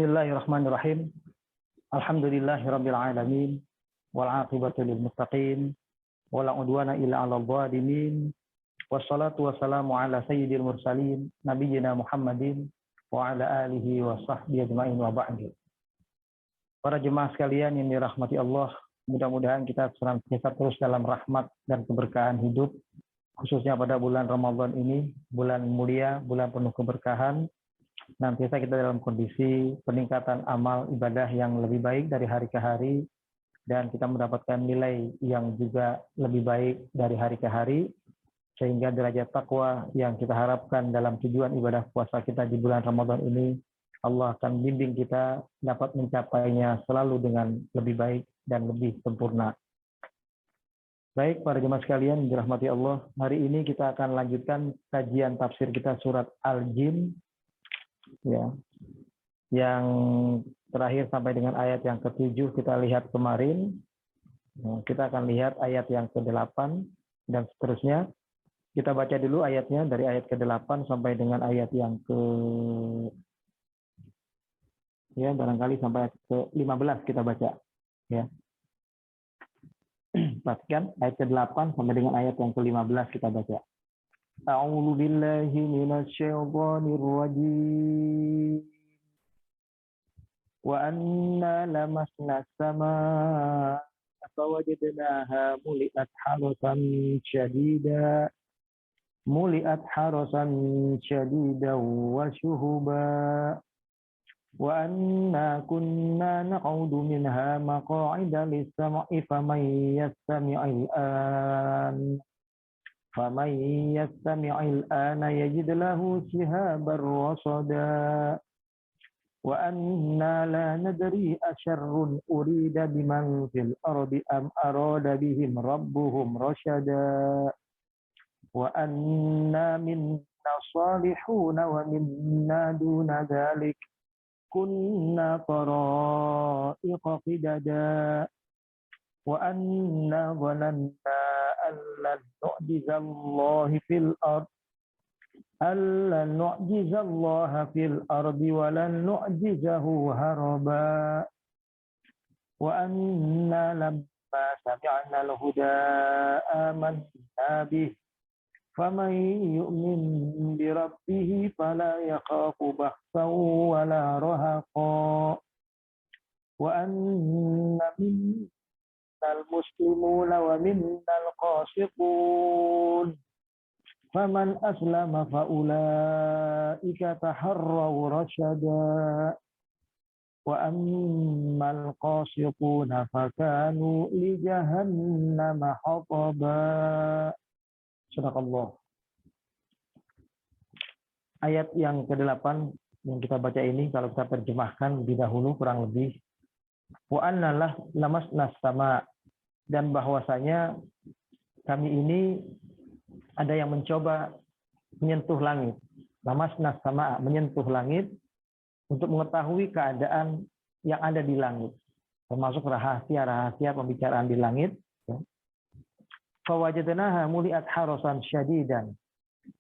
Bismillahirrahmanirrahim. Alhamdulillahirabbil alamin wal 'aqibatu lil muttaqin wala udwana illa 'alal zalimin. Wassalatu wassalamu ala sayyidil mursalin nabiyyina Muhammadin wa ala alihi wa sahbihi ajmain wa ba'du. Para jemaah sekalian yang dirahmati Allah, mudah-mudahan kita senantiasa terus dalam rahmat dan keberkahan hidup, khususnya pada bulan Ramadan ini, bulan mulia, bulan penuh keberkahan. Nantiasa kita dalam kondisi peningkatan amal ibadah yang lebih baik dari hari ke hari, dan kita mendapatkan nilai yang juga lebih baik dari hari ke hari, sehingga derajat takwa yang kita harapkan dalam tujuan ibadah puasa kita di bulan Ramadan ini, Allah akan bimbing kita dapat mencapainya selalu dengan lebih baik dan lebih sempurna. Baik para jemaah sekalian dirahmati Allah, hari ini kita akan lanjutkan kajian tafsir kita surat Al-Jin, ya, yang terakhir sampai dengan ayat yang ke-7 kita lihat kemarin. Kita akan lihat ayat yang ke-8 dan seterusnya. Kita baca dulu ayatnya dari ayat ke-8 sampai dengan ayat yang barangkali sampai ayat ke-15 kita baca, ya. Perhatikan ayat ke-8 sampai dengan ayat yang ke-15 kita baca. A'udzu billahi minasy syaithanir rajim. Wa anna lamasna as-samaa'a fawajadnaha muli'at harasan syadidan wa syuhuba. Wa anna kunna naq'udu minha maq'ida lis-sam'i فمن يستمع الآن يجد له شهابا رصدا وأنا لا ندري أشر أريد بمن في الأرض أم أراد بهم ربهم رشدا وأنا منا الصالحون ومنا دون ذلك كنا طرائق قددا وأنا ظننا أن لن نعجز الله في الأرض ولن نعجزه هربا وأنا لما سمعنا الهدى آمنا به فمن يؤمن بربه فلا يخاف بخسا ولا رهقا وأنا منا المسلمون ومنا القاسطون فمن أسلم فأولئك تحروا رشدا وأما القاسطون فكانوا لجهنم حطبا. Sadaqallah. Ayat yang ke-8 yang kita baca ini, kalau kita terjemahkan lebih dahulu kurang lebih, wa anna lamasna as-sama', dan bahwasanya kami ini ada yang mencoba menyentuh langit. Lamasna as-sama', menyentuh langit untuk mengetahui keadaan yang ada di langit, termasuk rahasia-rahasia pembicaraan di langit. Fawajadnaha muli'at harasan syadidan.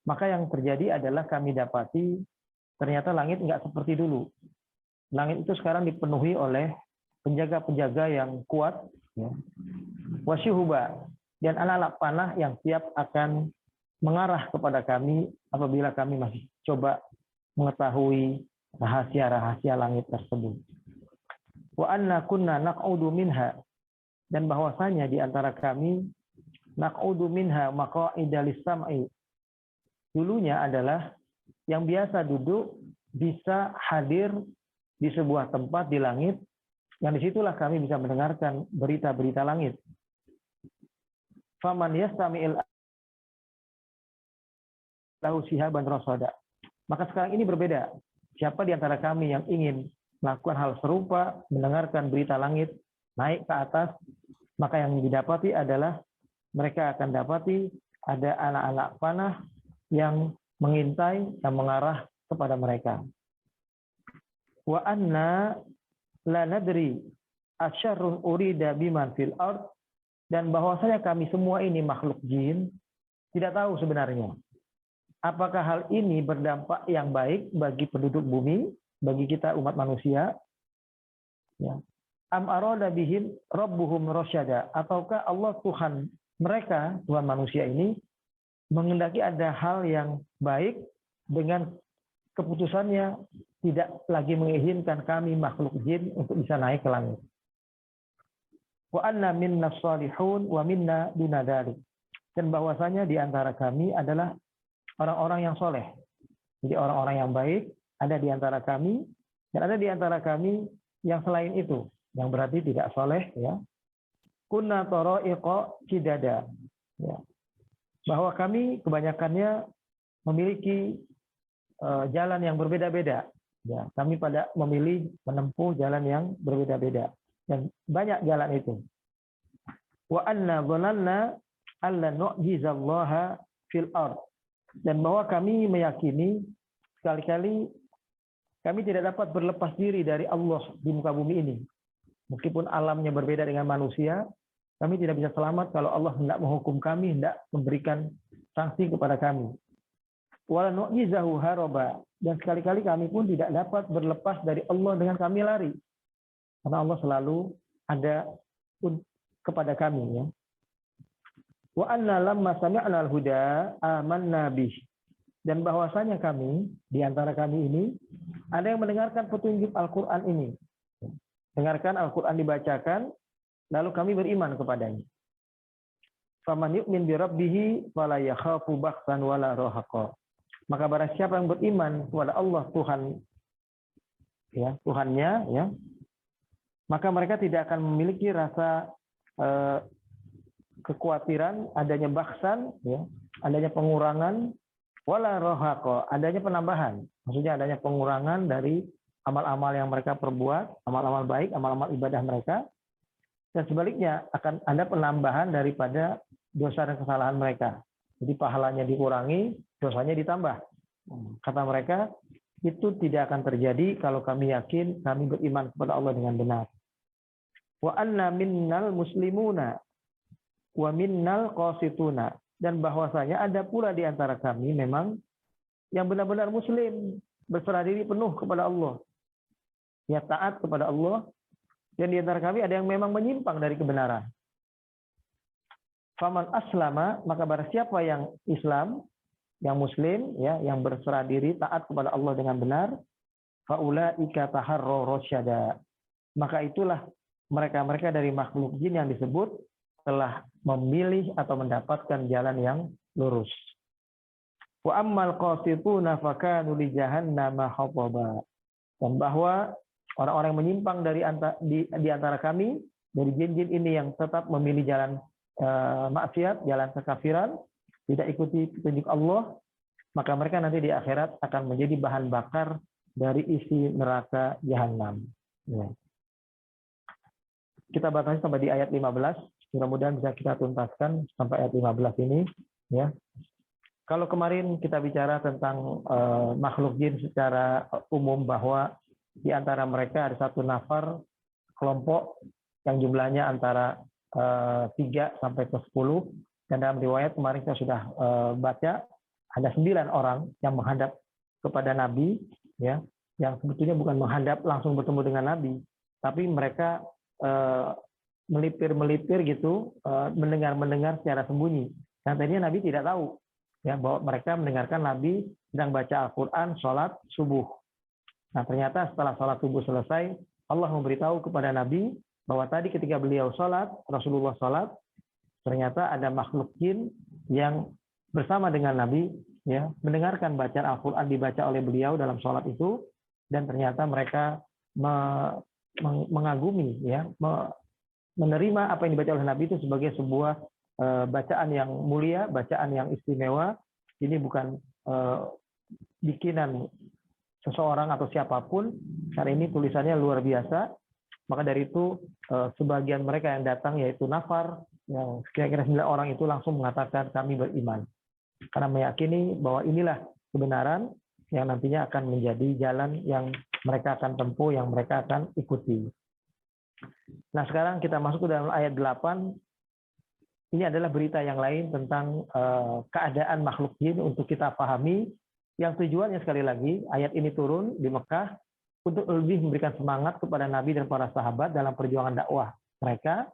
Maka yang terjadi adalah kami dapati ternyata langit enggak seperti dulu. Langit itu sekarang dipenuhi oleh penjaga-penjaga yang kuat, ya. Wasyuhuba, dan anak-anak panah yang siap akan mengarah kepada kami apabila kami masih coba mengetahui rahasia-rahasia langit tersebut. Wa anna kunna naq'udu minha, dan bahwasanya di antara kami naq'udu minha maq'ida lis-sam'i, dulunya adalah yang biasa duduk bisa hadir di sebuah tempat di langit, yang disitulah kami bisa mendengarkan berita-berita langit. Faman yastami'il lahu shihaban rasada. Maka sekarang ini berbeda. Siapa di antara kami yang ingin melakukan hal serupa, mendengarkan berita langit, naik ke atas, maka yang didapati adalah mereka akan dapati ada anak-anak panah yang mengintai dan mengarah kepada mereka. Wa anna la nadri asyarrun urida biman fil ard, dan bahwasanya kami semua ini makhluk jin tidak tahu sebenarnya apakah hal ini berdampak yang baik bagi penduduk bumi bagi kita umat manusia, ya. Am arada bihim rabbuhum rasyada, ataukah Allah Tuhan mereka, Tuhan manusia ini menghendaki ada hal yang baik dengan keputusannya tidak lagi mengizinkan kami makhluk jin untuk bisa naik ke langit. Wa anna minna shalihun wa minna duna dzalik. Dan bahwasanya di antara kami adalah orang-orang yang soleh. Jadi orang-orang yang baik ada di antara kami, dan ada di antara kami yang selain itu, yang berarti tidak soleh, ya. Kunna tara'iqa qidada, ya. Bahwa kami kebanyakannya memiliki jalan yang berbeda-beda, ya. Kami pada memilih menempuh jalan yang berbeda-beda, dan banyak jalan itu. Wa anna dhananna alla nu'jizallaha fil ard, dan bahwa kami meyakini sekali-kali kami tidak dapat berlepas diri dari Allah di muka bumi ini. Meskipun alamnya berbeda dengan manusia, kami tidak bisa selamat kalau Allah hendak menghukum kami, hendak memberikan sanksi kepada kami. Wala nu'jizahu haraba, dan sekali-kali kami pun tidak dapat berlepas dari Allah dengan kami lari. Karena Allah selalu ada kepada kami, ya. Wa anna lamma sami'na al-huda amanna bih, dan bahwasanya kami di antara kami ini ada yang mendengarkan petunjuk Al-Qur'an ini. Dengarkan Al-Qur'an dibacakan, lalu kami beriman kepadanya. Faman yu'min bi rabbih fala yakhafu bakhsan wala rahaqa. Maka barang siapa yang beriman kepada Allah Tuhan, ya, Tuhannya, ya, maka mereka tidak akan memiliki rasa kekhawatiran adanya bakhsan, ya, adanya pengurangan, wala rohako, adanya penambahan. Maksudnya adanya pengurangan dari amal-amal yang mereka perbuat, amal-amal baik, amal-amal ibadah mereka. Dan sebaliknya akan ada penambahan daripada dosa dan kesalahan mereka. Jadi pahalanya dikurangi, dosanya ditambah. Kata mereka, itu tidak akan terjadi kalau kami yakin kami beriman kepada Allah dengan benar. Wa anna minnal muslimuna wa minnal qasituna, dan bahwasanya ada pula di antara kami memang yang benar-benar muslim, berserah diri penuh kepada Allah, ya, taat kepada Allah, dan di antara kami ada yang memang menyimpang dari kebenaran. Faman aslama, maka barang siapa yang Islam, yang muslim, ya, yang berserah diri taat kepada Allah dengan benar, faulaika taharraw rasyada, maka itulah mereka-mereka dari makhluk jin yang disebut telah memilih atau mendapatkan jalan yang lurus. Wa ammal qasituna fakanu li jahannama hataba, dan bahwa orang-orang yang menyimpang di antara kami dari jin-jin ini yang tetap memilih jalan maksiat, jalan kekafiran, tidak ikuti petunjuk Allah, maka mereka nanti di akhirat akan menjadi bahan bakar dari isi neraka jahanam. Ya. Kita batasi sampai di ayat 15. Mudah-mudahan bisa kita tuntaskan sampai ayat 15 ini, ya. Kalau kemarin kita bicara tentang makhluk jin secara umum, bahwa di antara mereka ada satu nafar kelompok yang jumlahnya antara 3 sampai ke 10, dan dalam riwayat kemarin kita sudah baca ada 9 orang yang menghadap kepada Nabi, ya, yang sebetulnya bukan menghadap langsung bertemu dengan Nabi, tapi mereka melipir gitu, mendengar secara sembunyi. Yang tadinya Nabi tidak tahu, ya, bahwa mereka mendengarkan Nabi sedang baca Al-Quran, sholat subuh. Nah, ternyata setelah sholat subuh selesai, Allah memberitahu kepada Nabi bahwa tadi ketika beliau sholat, Rasulullah sholat, ternyata ada makhluk jin yang bersama dengan Nabi, ya, mendengarkan bacaan Al-Quran dibaca oleh beliau dalam sholat itu, dan ternyata mereka mengagumi, ya, menerima apa yang dibaca oleh Nabi itu sebagai sebuah bacaan yang mulia, bacaan yang istimewa. Ini bukan bikinan seseorang atau siapapun, karena ini tulisannya luar biasa. Maka dari itu sebagian mereka yang datang, yaitu nafar yang kira-kira 9 orang itu, langsung mengatakan kami beriman, karena meyakini bahwa inilah kebenaran yang nantinya akan menjadi jalan yang mereka akan tempuh, yang mereka akan ikuti. Nah, sekarang kita masuk ke dalam ayat 8. Ini adalah berita yang lain tentang keadaan makhluk jin untuk kita pahami, yang tujuannya sekali lagi ayat ini turun di Mekah untuk lebih memberikan semangat kepada Nabi dan para sahabat dalam perjuangan dakwah mereka,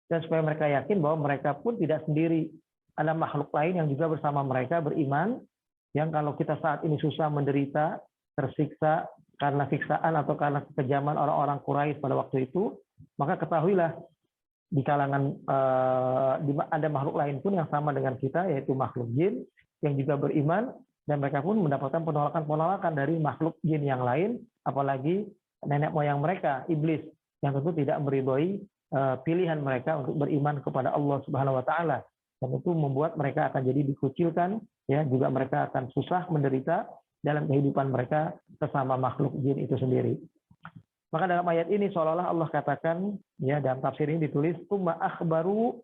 dan supaya mereka yakin bahwa mereka pun tidak sendiri. Ada makhluk lain yang juga bersama mereka beriman, yang kalau kita saat ini susah, menderita, tersiksa karena siksaan atau karena kekejaman orang-orang Quraisy pada waktu itu, maka ketahuilah di kalangan ada makhluk lain pun yang sama dengan kita, yaitu makhluk jin yang juga beriman, dan mereka pun mendapatkan penolakan-penolakan dari makhluk jin yang lain, apalagi nenek moyang mereka, iblis, yang tentu tidak meridhoi pilihan mereka untuk beriman kepada Allah Subhanahu wa taala, dan itu membuat mereka akan jadi dikucilkan, ya, juga mereka akan susah, menderita dalam kehidupan mereka sesama makhluk jin itu sendiri. Maka dalam ayat ini seolah-olah Allah katakan, ya, dalam tafsir ini ditulis umma akhbaru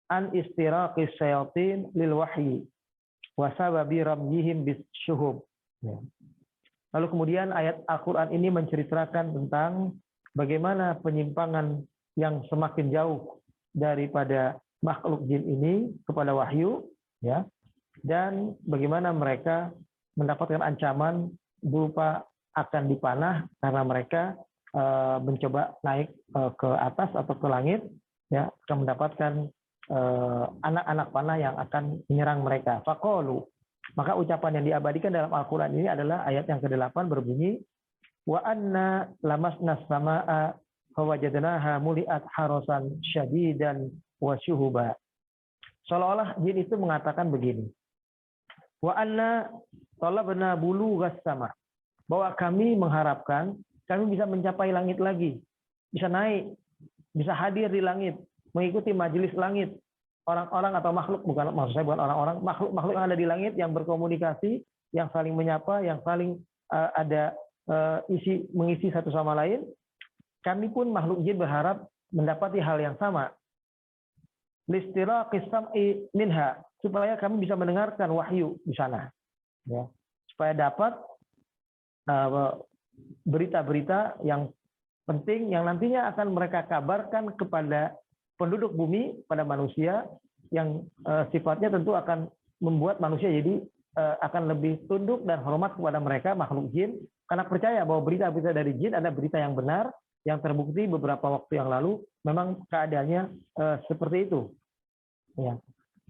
an istiraqis syayatin lil wahyi wa sababi ramyihim bisyuhub. Ya. Lalu kemudian ayat Al-Qur'an ini menceritakan tentang bagaimana penyimpangan yang semakin jauh daripada makhluk jin ini kepada wahyu, ya, dan bagaimana mereka mendapatkan ancaman berupa akan dipanah karena mereka mencoba naik ke atas atau ke langit, ya, akan mendapatkan anak-anak panah yang akan menyerang mereka. Faqalu, maka ucapan yang diabadikan dalam Al-Qur'an ini adalah ayat yang ke-8 berbunyi, wa anna lamasna samaa fawajadnaha muliat harasan syadidan wa syuhuba. Seolah-olah jin itu mengatakan begini, wa anna talabna bulughas sama, bahwa kami mengharapkan kami bisa mencapai langit lagi, bisa naik, bisa hadir di langit, mengikuti majelis langit, orang-orang atau makhluk, bukan, maksud saya bukan orang-orang, makhluk-makhluk yang ada di langit yang berkomunikasi, yang saling menyapa, yang saling ada mengisi satu sama lain. Kami pun makhluk jin berharap mendapati hal yang sama. Listiraqis sam'i minha, supaya kami bisa mendengarkan wahyu di sana, ya, supaya dapat berita-berita yang penting yang nantinya akan mereka kabarkan kepada penduduk bumi, pada manusia, yang sifatnya tentu akan membuat manusia jadi akan lebih tunduk dan hormat kepada mereka, makhluk jin, karena percaya bahwa berita-berita dari jin ada berita yang benar, yang terbukti beberapa waktu yang lalu memang keadaannya seperti itu. Ya.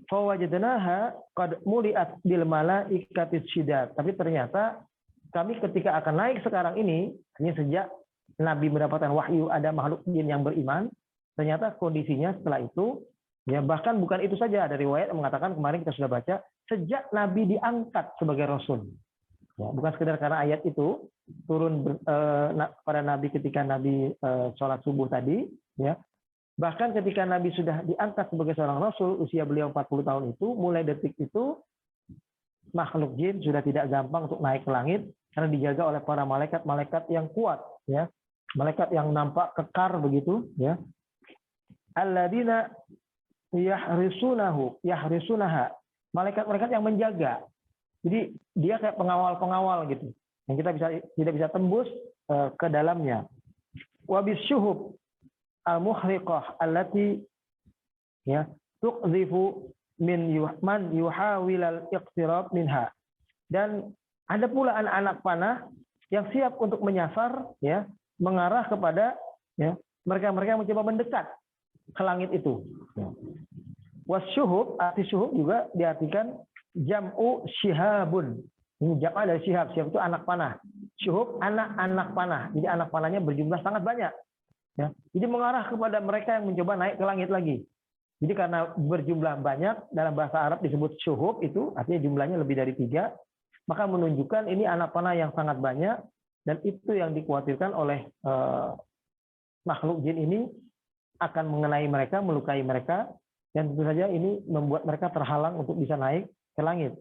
Fawajadnaha qad muliat bil malaikatis syidad. Tapi ternyata kami ketika akan naik sekarang ini sejak Nabi mendapatkan wahyu ada makhluk jin yang beriman, ternyata kondisinya setelah itu, ya, bahkan bukan itu saja, ada riwayat yang mengatakan, kemarin kita sudah baca, sejak Nabi diangkat sebagai Rasul. Ya, bukan sekedar karena ayat itu turun pada Nabi ketika Nabi sholat subuh tadi, ya. Bahkan ketika Nabi sudah diangkat sebagai seorang Rasul, usia beliau 40 tahun itu, mulai detik itu, makhluk jin sudah tidak gampang untuk naik ke langit, karena dijaga oleh para malaikat-malaikat yang kuat, ya, malaikat yang nampak kekar begitu, ya. Alladzina yahrisunaha, malaikat-malaikat yang menjaga. Jadi dia kayak pengawal-pengawal gitu, yang kita tidak bisa tembus ke dalamnya. Wa bisyuhub al-muhriqah allati, ya, tuqdhifu min man yuhawil al-iqtirab minha. Dan ada pula anak-anak panah yang siap untuk menyasar, ya, mengarah kepada, ya, mereka-mereka yang mencoba mendekat ke langit itu. Wasyuhub, arti syuhub juga diartikan jam'u syihabun. Ini jam'a dari syihab. Syihab itu anak panah. Syuhub anak-anak panah. Jadi anak panahnya berjumlah sangat banyak. Ya. Jadi mengarah kepada mereka yang mencoba naik ke langit lagi. Jadi karena berjumlah banyak, dalam bahasa Arab disebut syuhub, itu artinya jumlahnya lebih dari 3, maka menunjukkan ini anak panah yang sangat banyak, dan itu yang dikhawatirkan oleh makhluk jin ini akan mengenai mereka, melukai mereka, dan tentu saja ini membuat mereka terhalang untuk bisa naik ke langit.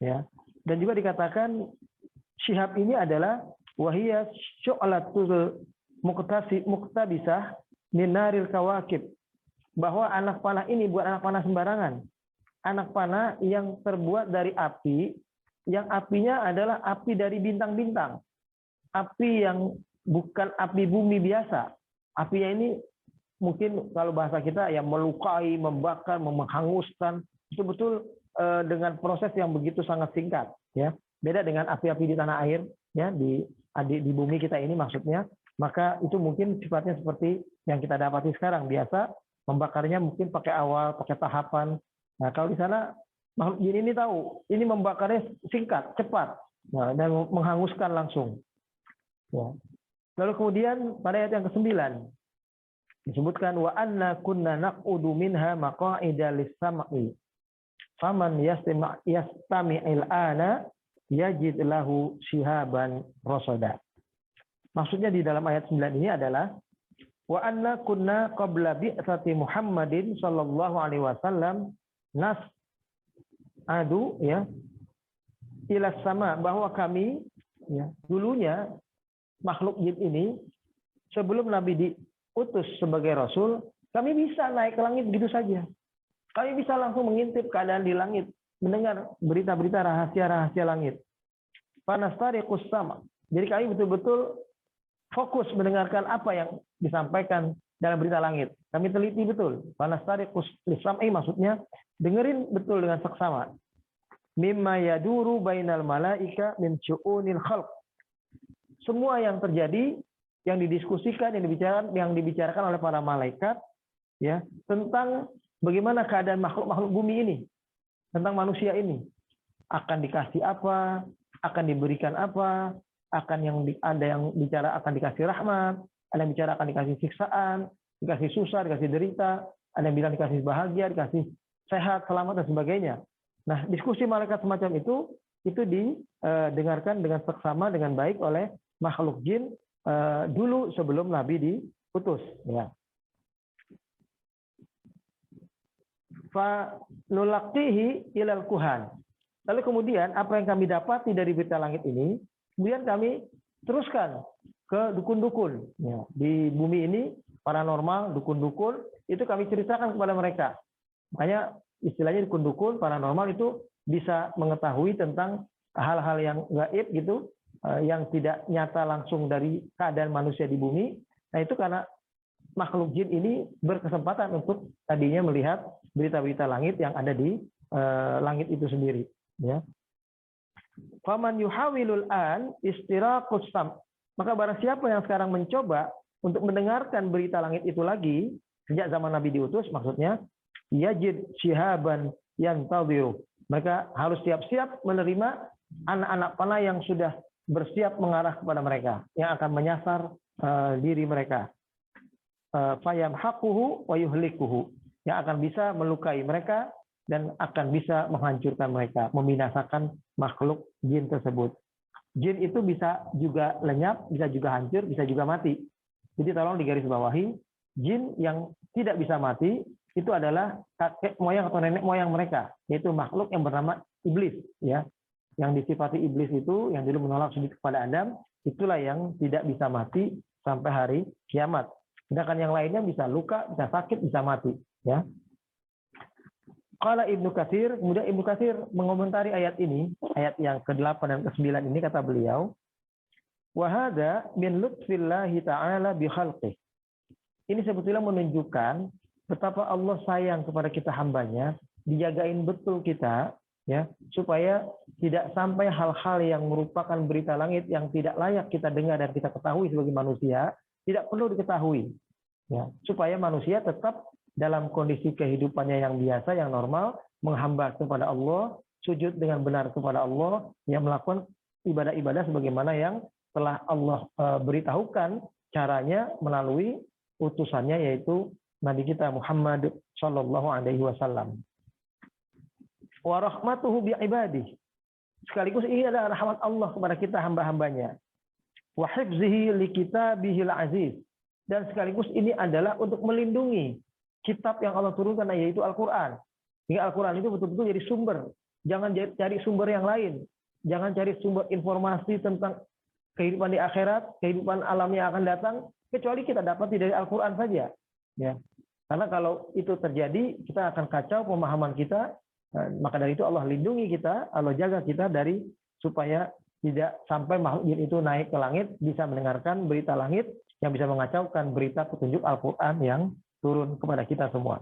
Ya. Dan juga dikatakan syihab ini adalah wahiyya syu'latul muqtabisah min naril kawakib, bahwa anak panah ini bukan anak panah sembarangan. Anak panah yang terbuat dari api, yang apinya adalah api dari bintang-bintang. Api yang bukan api bumi biasa. Apinya ini mungkin kalau bahasa kita ya melukai, membakar, menghanguskan, betul-betul dengan proses yang begitu sangat singkat, ya. Beda dengan api-api di tanah air, ya, di di bumi kita ini maksudnya, maka itu mungkin sifatnya seperti yang kita dapati sekarang. Biasa membakarnya mungkin pakai awal, pakai tahapan. Nah, kalau di sana makhluk jin ini tahu, ini membakarnya singkat, cepat, nah, dan menghanguskan langsung. Ya. Lalu kemudian pada ayat yang ke-9 disebutkan wa anna kunna naq'udu minha maq'ida lis-sam'i faman yastami'il ana yajid lahu shihaban rasada. Maksudnya di dalam ayat 9 ini adalah wa anna kunna qabla bi'tsati Muhammadin sallallahu alaihi wasallam nas'adu ya ila sama, bahwa kami ya dulunya makhluk jin ini sebelum Nabi diutus sebagai Rasul, kami bisa naik ke langit begitu saja. Kami bisa langsung mengintip keadaan di langit, mendengar berita-berita rahasia-rahasia langit. Panastariqus sama. Jadi kami betul-betul fokus mendengarkan apa yang disampaikan dalam berita langit. Kami teliti betul. Panastariqus lisam'i maksudnya dengerin betul dengan seksama. Mimma yaduru bainal malaika min syu'unil khalq. Semua yang terjadi, yang didiskusikan, yang dibicarakan oleh para malaikat, ya tentang bagaimana keadaan makhluk-makhluk bumi ini, tentang manusia ini, akan dikasih apa, akan diberikan apa, ada yang bicara akan dikasih rahmat, ada yang bicara akan dikasih siksaan, dikasih susah, dikasih derita, ada yang bilang dikasih bahagia, dikasih sehat, selamat dan sebagainya. Nah, diskusi malaikat semacam itu didengarkan dengan seksama, dengan baik oleh makhluk jin dulu sebelum Nabi diutus. Ya. Fa nulaqihi ilal kuhan. Lalu kemudian apa yang kami dapati dari berita langit ini, kemudian kami teruskan ke dukun-dukun. Ya. Di bumi ini paranormal, dukun-dukun itu kami ceritakan kepada mereka. Makanya istilahnya dukun-dukun paranormal itu bisa mengetahui tentang hal-hal yang gaib gitu, yang tidak nyata langsung dari keadaan manusia di bumi. Nah, itu karena makhluk jin ini berkesempatan untuk tadinya melihat berita-berita langit yang ada di langit itu sendiri. Ya. Faman yuhawilul an istiraqus sam. Maka barang siapa yang sekarang mencoba untuk mendengarkan berita langit itu lagi sejak zaman Nabi diutus, maksudnya yajid shihaban yantadhiru. Mereka harus siap-siap menerima anak-anak panah yang sudah bersiap mengarah kepada mereka, yang akan menyasar diri mereka. Fayamhaquhu wa yuhlikuhu, yang akan bisa melukai mereka dan akan bisa menghancurkan mereka, membinasakan makhluk jin tersebut. Jin itu bisa juga lenyap, bisa juga hancur, bisa juga mati. Jadi tolong digarisbawahi, jin yang tidak bisa mati itu adalah kakek moyang atau nenek moyang mereka, yaitu makhluk yang bernama iblis, ya. Yang disifati iblis itu yang dulu menolak sujud kepada Adam, itulah yang tidak bisa mati sampai hari kiamat. Sedangkan yang lainnya bisa luka, bisa sakit, bisa mati, ya. Qala Ibnu Katsir, kemudian Ibnu Katsir mengomentari ayat ini, ayat yang ke-8 dan ke-9 ini, kata beliau, wa hadza min lutfillahi ta'ala bi khalqih. Ini sebetulnya menunjukkan betapa Allah sayang kepada kita hambanya, dijagain betul kita, ya, supaya tidak sampai hal-hal yang merupakan berita langit yang tidak layak kita dengar dan kita ketahui sebagai manusia, tidak perlu diketahui, ya, supaya manusia tetap dalam kondisi kehidupannya yang biasa, yang normal, menghamba kepada Allah, sujud dengan benar kepada Allah, yang melakukan ibadah-ibadah sebagaimana yang telah Allah beritahukan caranya melalui utusannya, yaitu Nabi kita Muhammad Shallallahu Alaihi Wasallam. Wa rahmatuhu bi ibadih. Sekaligus ini adalah rahmat Allah kepada kita hamba-hambanya. Wa hifzihi li kitabihil aziz. Dan sekaligus ini adalah untuk melindungi kitab yang Allah turunkan, yaitu Al-Quran. Hingga Al-Quran itu betul-betul jadi sumber. Jangan cari sumber yang lain. Jangan cari sumber informasi tentang kehidupan di akhirat, kehidupan alam yang akan datang, kecuali kita dapat dari Al-Quran saja. Ya. Karena kalau itu terjadi, kita akan kacau pemahaman kita. Maka dari itu Allah lindungi kita, Allah jaga kita dari supaya tidak sampai makhluk jin itu naik ke langit, bisa mendengarkan berita langit yang bisa mengacaukan berita petunjuk Al-Quran yang turun kepada kita semua.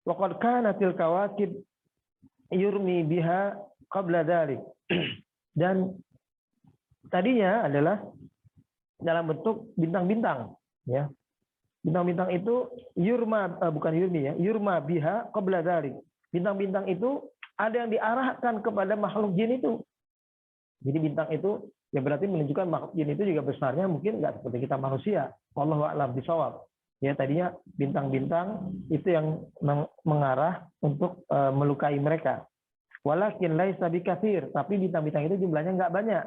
Wa qad kanatil kawakib yurmi biha qabla dzalik. Dan tadinya adalah dalam bentuk bintang-bintang, ya. Bintang-bintang itu yurma biha qabla dzalik. Bintang-bintang itu ada yang diarahkan kepada makhluk jin itu. Jadi bintang itu ya berarti menunjukkan makhluk jin itu juga besarnya mungkin nggak seperti kita manusia. Wallahu a'lam bishawab. Ya tadinya bintang-bintang itu yang mengarah untuk melukai mereka. Walakin laisa bikatsir, tapi bintang-bintang itu jumlahnya nggak banyak.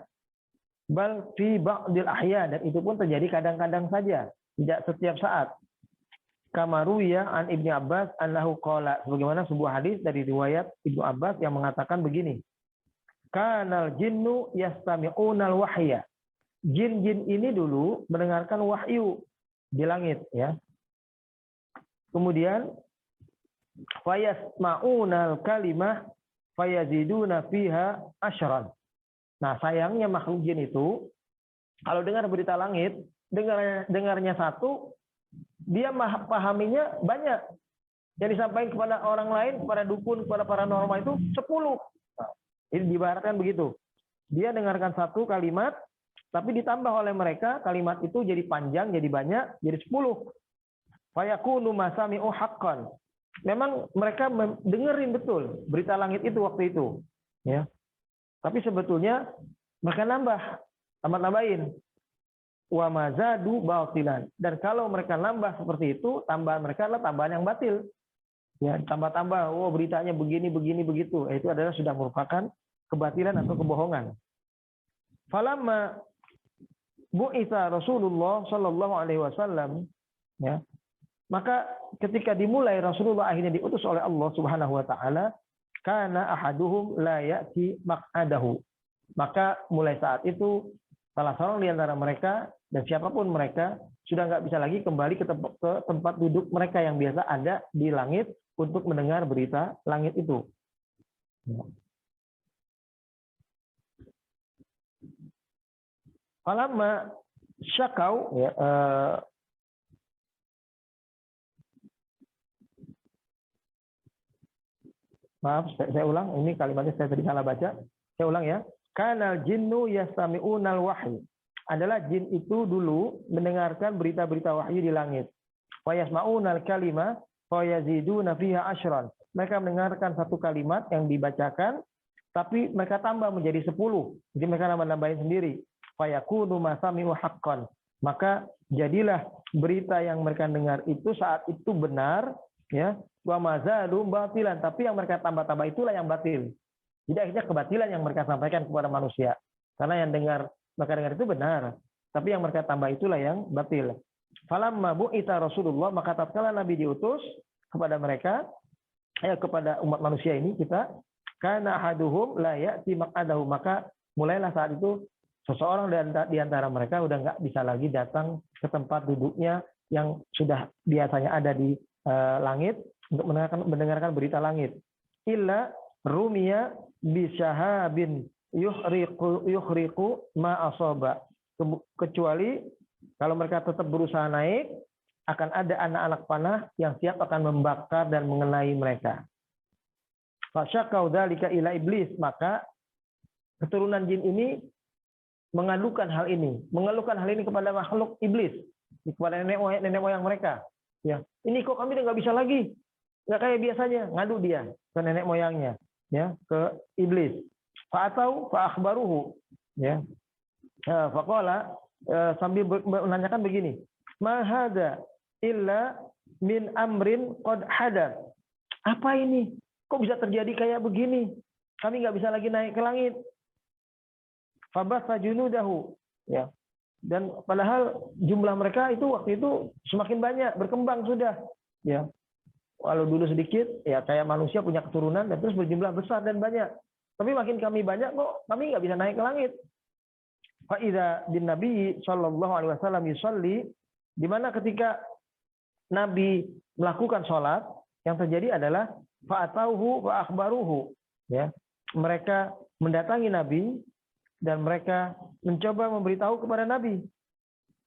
Bal fi ba'dil ahya, dan itu pun terjadi kadang-kadang saja, tidak setiap saat. Kama ruwiya an Ibnu Abbas annahu qala, sebagaimana sebuah hadis dari riwayat Ibnu Abbas yang mengatakan begini. Kanal jinnu yastami'unal wahya. Jin-jin ini dulu mendengarkan wahyu di langit, ya. Kemudian fayasma'unal kalimah fayaziduna fiha asyran. Nah, sayangnya makhluk jin itu kalau dengar berita langit, dengarnya satu, dia pahaminya banyak. Yang disampaikan kepada orang lain, kepada dukun, kepada paranormal itu 10. Nah, ini diibaratkan begitu. Dia dengarkan satu kalimat, tapi ditambah oleh mereka kalimat itu jadi panjang, jadi banyak, jadi 10. Fayakunu masami'u haqqan. Memang mereka dengerin betul berita langit itu waktu itu, ya. Tapi sebetulnya mereka nambahin. Wa mazadu batilan. Dan kalau mereka nambah seperti itu, tambahan mereka adalah tambahan yang batil. Ya, tambah-tambah, oh beritanya begini begitu. Itu adalah sudah merupakan kebatilan atau kebohongan. Falamma bu'itsa Rasulullah sallallahu alaihi wasallam, ya. Maka ketika dimulai Rasulullah akhirnya diutus oleh Allah Subhanahu wa taala, kana ahaduhum la ya'ti maq'adahu. Maka mulai saat itu salah seorang di antara mereka dan siapapun mereka sudah nggak bisa lagi kembali ke tempat duduk mereka yang biasa ada di langit untuk mendengar berita langit itu. Falamma syakau, ya, maaf, saya ulang. Ini kalimatnya saya tadi salah baca. Saya ulang ya. Kanal jinnu yastami'unal wahyi. Adalah jin itu dulu mendengarkan berita-berita wahyu di langit. Wa yasma'unal kalimah fa yaziduna fiha asyran. Mereka mendengarkan satu kalimat yang dibacakan, tapi mereka tambah menjadi 10. Jadi mereka nambah-nambahin sendiri. Fa yakunu masami'u haqqan. Maka jadilah berita yang mereka dengar itu saat itu benar, ya. Wa mazadu batilan, tapi yang mereka tambah-tambah itulah yang batil. Jadi akhirnya kebatilan yang mereka sampaikan kepada manusia. Karena yang mereka dengar itu benar, tapi yang mereka tambah itulah yang batil. Falamma bu'itsa Rasulullah, maka tatkala Nabi diutus kepada mereka, kepada umat manusia ini kita, kana ahaduhum la ya'ti maq'adahu, maka mulailah saat itu seseorang di antara mereka udah nggak bisa lagi datang ke tempat duduknya yang sudah biasanya ada di langit untuk mendengarkan berita langit. Illa rumiya bisyahabin yuhriqu ma asaba. Kecuali kalau mereka tetap berusaha naik, akan ada anak-anak panah yang siap akan membakar dan mengenai mereka. Fasyakau dzalika ila iblis, maka keturunan jin ini mengeluhkan hal ini kepada makhluk iblis, kepada nenek moyang mereka. Ya, ini kok kami udah nggak bisa lagi, nggak kayak biasanya, ngadu dia ke nenek moyangnya, ya, ke iblis. Fa'atau fa'akhbaruhu, ya. Faqala, sambil menanyakan begini, ma hadza illa min amrin qad hadath. Apa ini? Kok bisa terjadi kayak begini? Kami nggak bisa lagi naik ke langit. Fabasa junudahu, ya. Dan padahal jumlah mereka itu waktu itu semakin banyak, berkembang sudah, ya. Kalau dulu sedikit, ya kayak manusia punya keturunan dan terus berjumlah besar dan banyak. Tapi makin kami banyak kok, kami nggak bisa naik ke langit. Fa'idza bin Nabi sallallahu alaihi wasallam yusalli, di mana ketika Nabi melakukan sholat, yang terjadi adalah fa'atauhu wa akhbaruhu, ya. Mereka mendatangi Nabi dan mereka mencoba memberitahu kepada Nabi.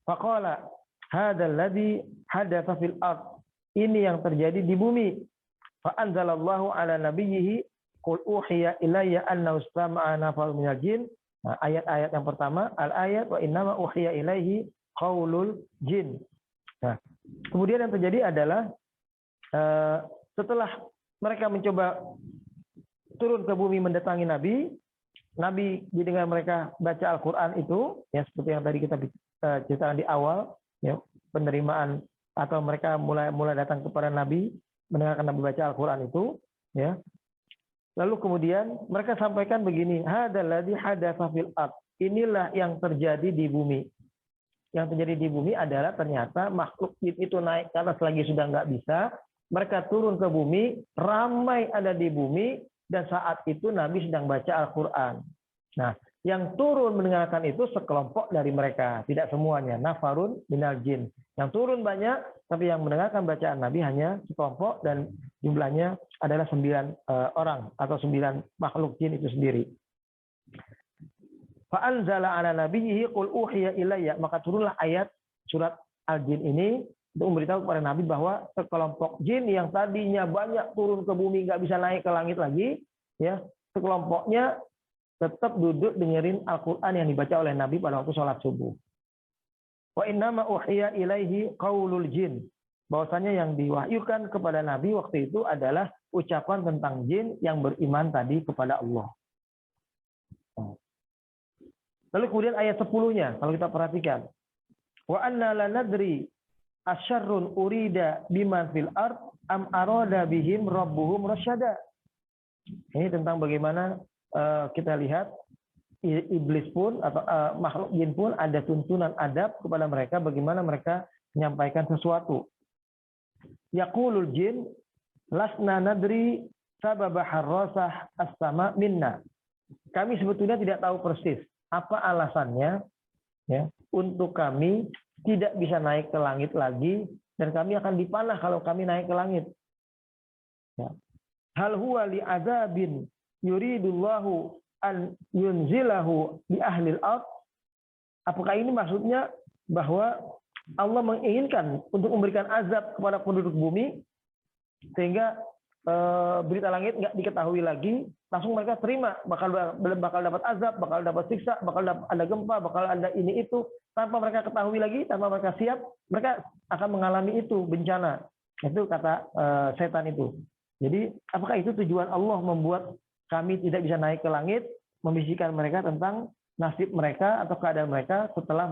Faqala hadzal ladzi hadatsa fil ard. Ini yang terjadi di bumi. Fa anzalallahu ala nabiyhi qul uhiya ilayya annahu istama'a nafarun minal jin Nah, ayat-ayat yang pertama, al-ayat wa innama uhiya ilaihi qaulul jin. Nah, kemudian yang terjadi adalah setelah mereka mencoba turun ke bumi mendatangi Nabi, Nabi didengar mereka baca Al-Quran itu, ya seperti yang tadi kita ceritakan di awal, ya, penerimaan atau mereka mulai datang kepada Nabi, mendengarkan Nabi baca Al-Quran itu, ya. Lalu kemudian mereka sampaikan begini, hadalladzi hadatsa fil ard. Inilah yang terjadi di bumi. Yang terjadi di bumi adalah ternyata makhluk itu naik ke atas lagi sudah nggak bisa. Mereka turun ke bumi, ramai ada di bumi, dan saat itu Nabi sedang baca Al-Quran. Nah, yang turun mendengarkan itu sekelompok dari mereka, tidak semuanya. Nafarun minal jin. Yang turun banyak, tapi yang mendengarkan bacaan Nabi hanya sekelompok, dan jumlahnya adalah 9 orang atau 9 makhluk jin itu sendiri. Fa'anzala ala nabiyhi qul uhiya ilayya, maka turunlah ayat surat Al-Jin ini untuk memberitahu kepada Nabi bahwa sekelompok jin yang tadinya banyak turun ke bumi nggak bisa naik ke langit lagi, ya sekelompoknya tetap duduk dengerin Al-Quran yang dibaca oleh Nabi pada waktu sholat subuh. Wa innama uhiya ilaihi qaulul jin, bahwasanya yang diwahyukan kepada Nabi waktu itu adalah ucapan tentang jin yang beriman tadi kepada Allah. Lalu kemudian ayat 10-nya kalau kita perhatikan, wa anna la nadri asyarrun urida biman fil ard am arada bihim rabbuhum rasyada. Ini tentang bagaimana kita lihat iblis pun atau makhluk jin pun ada tuntunan adab kepada mereka, bagaimana mereka menyampaikan sesuatu. Yaqulul jin lasna nadri sababa harrasah as-sama minna. Kami sebetulnya tidak tahu persis apa alasannya, ya, untuk kami tidak bisa naik ke langit lagi, dan kami akan dipanah kalau kami naik ke langit. Ya. Hal huwa li azabin yuridullahu an yunzilahu bi ahlil ard. Apakah ini maksudnya bahwa Allah menginginkan untuk memberikan azab kepada penduduk bumi sehingga berita langit nggak diketahui lagi, langsung mereka terima bakal dapat azab, bakal dapat siksa, bakal ada gempa, bakal ada ini itu, tanpa mereka ketahui lagi, tanpa mereka siap, mereka akan mengalami itu bencana. Itu kata setan itu. Jadi apakah itu tujuan Allah membuat kami tidak bisa naik ke langit, membisikkan mereka tentang nasib mereka atau keadaan mereka setelah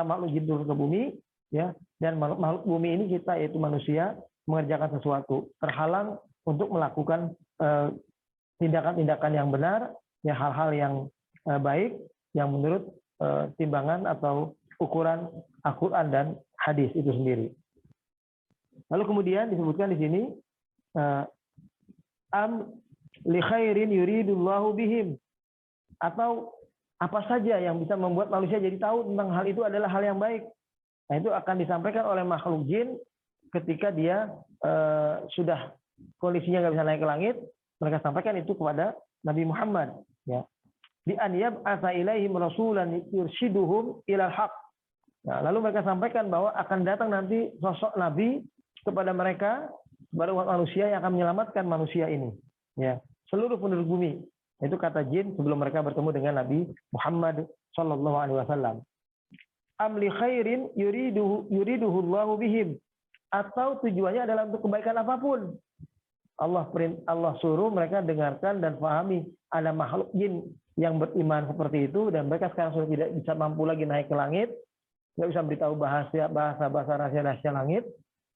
makhluk jin turun ke bumi, ya, dan makhluk bumi ini kita yaitu manusia mengerjakan sesuatu, terhalang untuk melakukan tindakan-tindakan yang benar, ya, hal-hal yang baik yang menurut timbangan atau ukuran Al-Quran dan hadis itu sendiri. Lalu kemudian disebutkan di sini am li khairin yuridullahu bihim, atau apa saja yang bisa membuat manusia jadi tahu tentang hal itu adalah hal yang baik. Nah, itu akan disampaikan oleh makhluk jin ketika dia sudah kondisinya nggak bisa naik ke langit, mereka sampaikan itu kepada Nabi Muhammad, ya. Bi an yab'atsa ilaihim rasulan yurshiduhum ilal haq. Nah, lalu mereka sampaikan bahwa akan datang nanti sosok Nabi kepada mereka, kepada umat manusia yang akan menyelamatkan manusia ini, ya, seluruh penduduk bumi. Itu kata jin sebelum mereka bertemu dengan Nabi Muhammad sallallahu alaihi wasallam. Am li khairin yuriduhu Allahu bihim, atau tujuannya adalah untuk kebaikan apapun. Allah suruh mereka dengarkan dan pahami ada makhluk jin yang beriman seperti itu, dan mereka sekarang sudah tidak bisa mampu lagi naik ke langit, nggak bisa beritahu bahasa rahasia langit,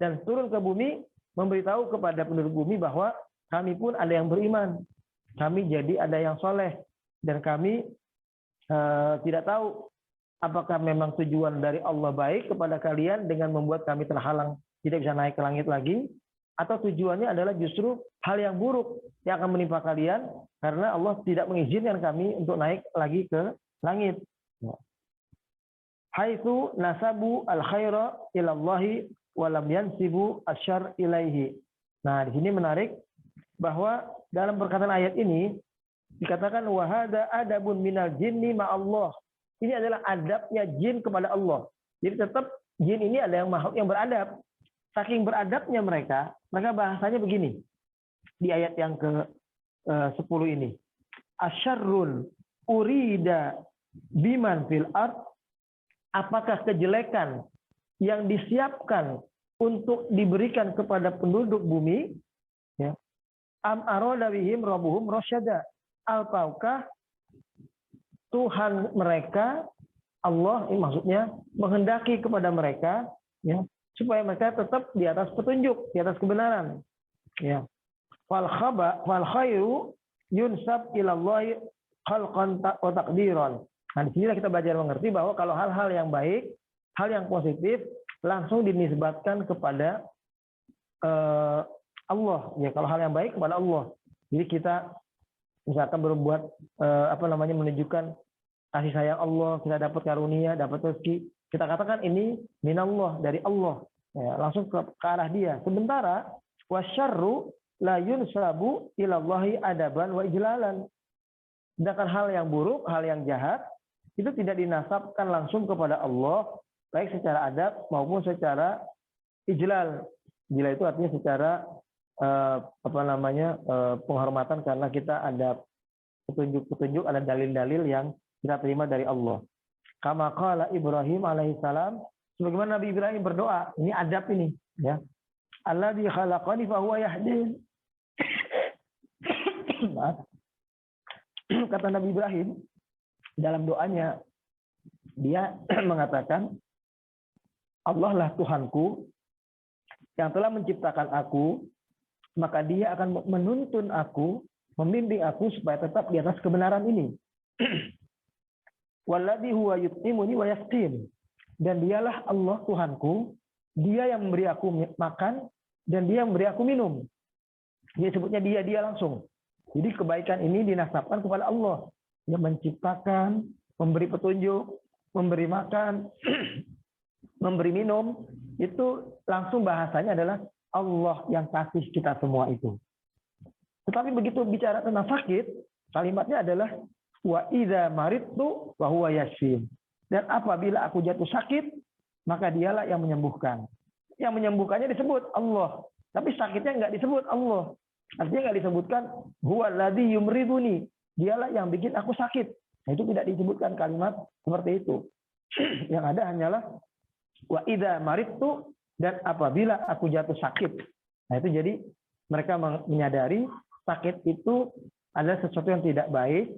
dan turun ke bumi memberitahu kepada penduduk bumi bahwa kami pun ada yang beriman, kami jadi ada yang soleh, dan kami tidak tahu apakah memang tujuan dari Allah baik kepada kalian dengan membuat kami terhalang tidak bisa naik ke langit lagi, atau tujuannya adalah justru hal yang buruk yang akan menimpa kalian karena Allah tidak mengizinkan kami untuk naik lagi ke langit. Haitsu nasabu al-khaira ila Allah wa lam yansibu asyarr ilaihi. Nah, di sini menarik bahwa dalam perkataan ayat ini dikatakan wa hada adabun minal jinni ma Allah. Ini adalah adabnya jin kepada Allah. Jadi tetap jin ini ada yang makhluk yang beradab. Saking beradabnya mereka bahasanya begini di ayat yang ke-10 ini. asyarrun urida biman fil ard, apakah kejelekan yang disiapkan untuk diberikan kepada penduduk bumi, ya, am arada bihim rabbuhum rasyada, ataukah Tuhan mereka, Allah ini maksudnya, menghendaki kepada mereka, ya, supaya mereka tetap di atas petunjuk, di atas kebenaran, ya. Fal khairu yunsab ilallahi khalqan wa taqdiran. Nah, di sini kita belajar mengerti bahwa kalau hal-hal yang baik, hal yang positif langsung dinisbatkan kepada Allah, ya. Kalau hal yang baik kepada Allah. Jadi kita misalkan berbuat menunjukkan kasih sayang Allah, kita dapat karunia, dapat rezeki, kita katakan ini minallah, dari Allah, ya, langsung ke arah Dia. Sementara wasyarru la yunsabu ilallahi adaban wa ijlalan. Sedangkan hal yang buruk, hal yang jahat itu tidak dinasabkan langsung kepada Allah, baik secara adab maupun secara ijlal. Ijlal itu artinya secara penghormatan, karena kita ada petunjuk-petunjuk, ada dalil-dalil yang kita terima dari Allah. Kama qala Ibrahim alaihissalam, sebagaimana Nabi Ibrahim berdoa, ini adab ini, ya. Alladzi khalaqani fa huwa yahdin. Kata Nabi Ibrahim dalam doanya, dia mengatakan, Allah lah Tuhanku yang telah menciptakan aku, maka Dia akan menuntun aku, membimbing aku supaya tetap di atas kebenaran ini. Walladzi huwa yut'imuni wa yasqin. Dan Dialah Allah Tuhanku, Dia yang memberi aku makan dan Dia yang memberi aku minum. Dia sebutnya dia langsung. Jadi kebaikan ini dinasabkan kepada Allah yang menciptakan, memberi petunjuk, memberi makan, memberi minum. Itu langsung bahasanya adalah Allah yang kasih kita semua itu. Tetapi begitu bicara tentang sakit, kalimatnya adalah wa idza maridtu wa huwa yashfin. Dan apabila aku jatuh sakit, maka Dialah yang menyembuhkan. Yang menyembuhkannya disebut Allah, tapi sakitnya enggak disebut Allah. Artinya enggak disebutkan huwallazi yumriduni, Dialah yang bikin aku sakit. Nah, itu tidak disebutkan kalimat seperti itu. Yang ada hanyalah wa idza maridtu, dan apabila aku jatuh sakit. Nah, itu jadi mereka menyadari sakit itu adalah sesuatu yang tidak baik,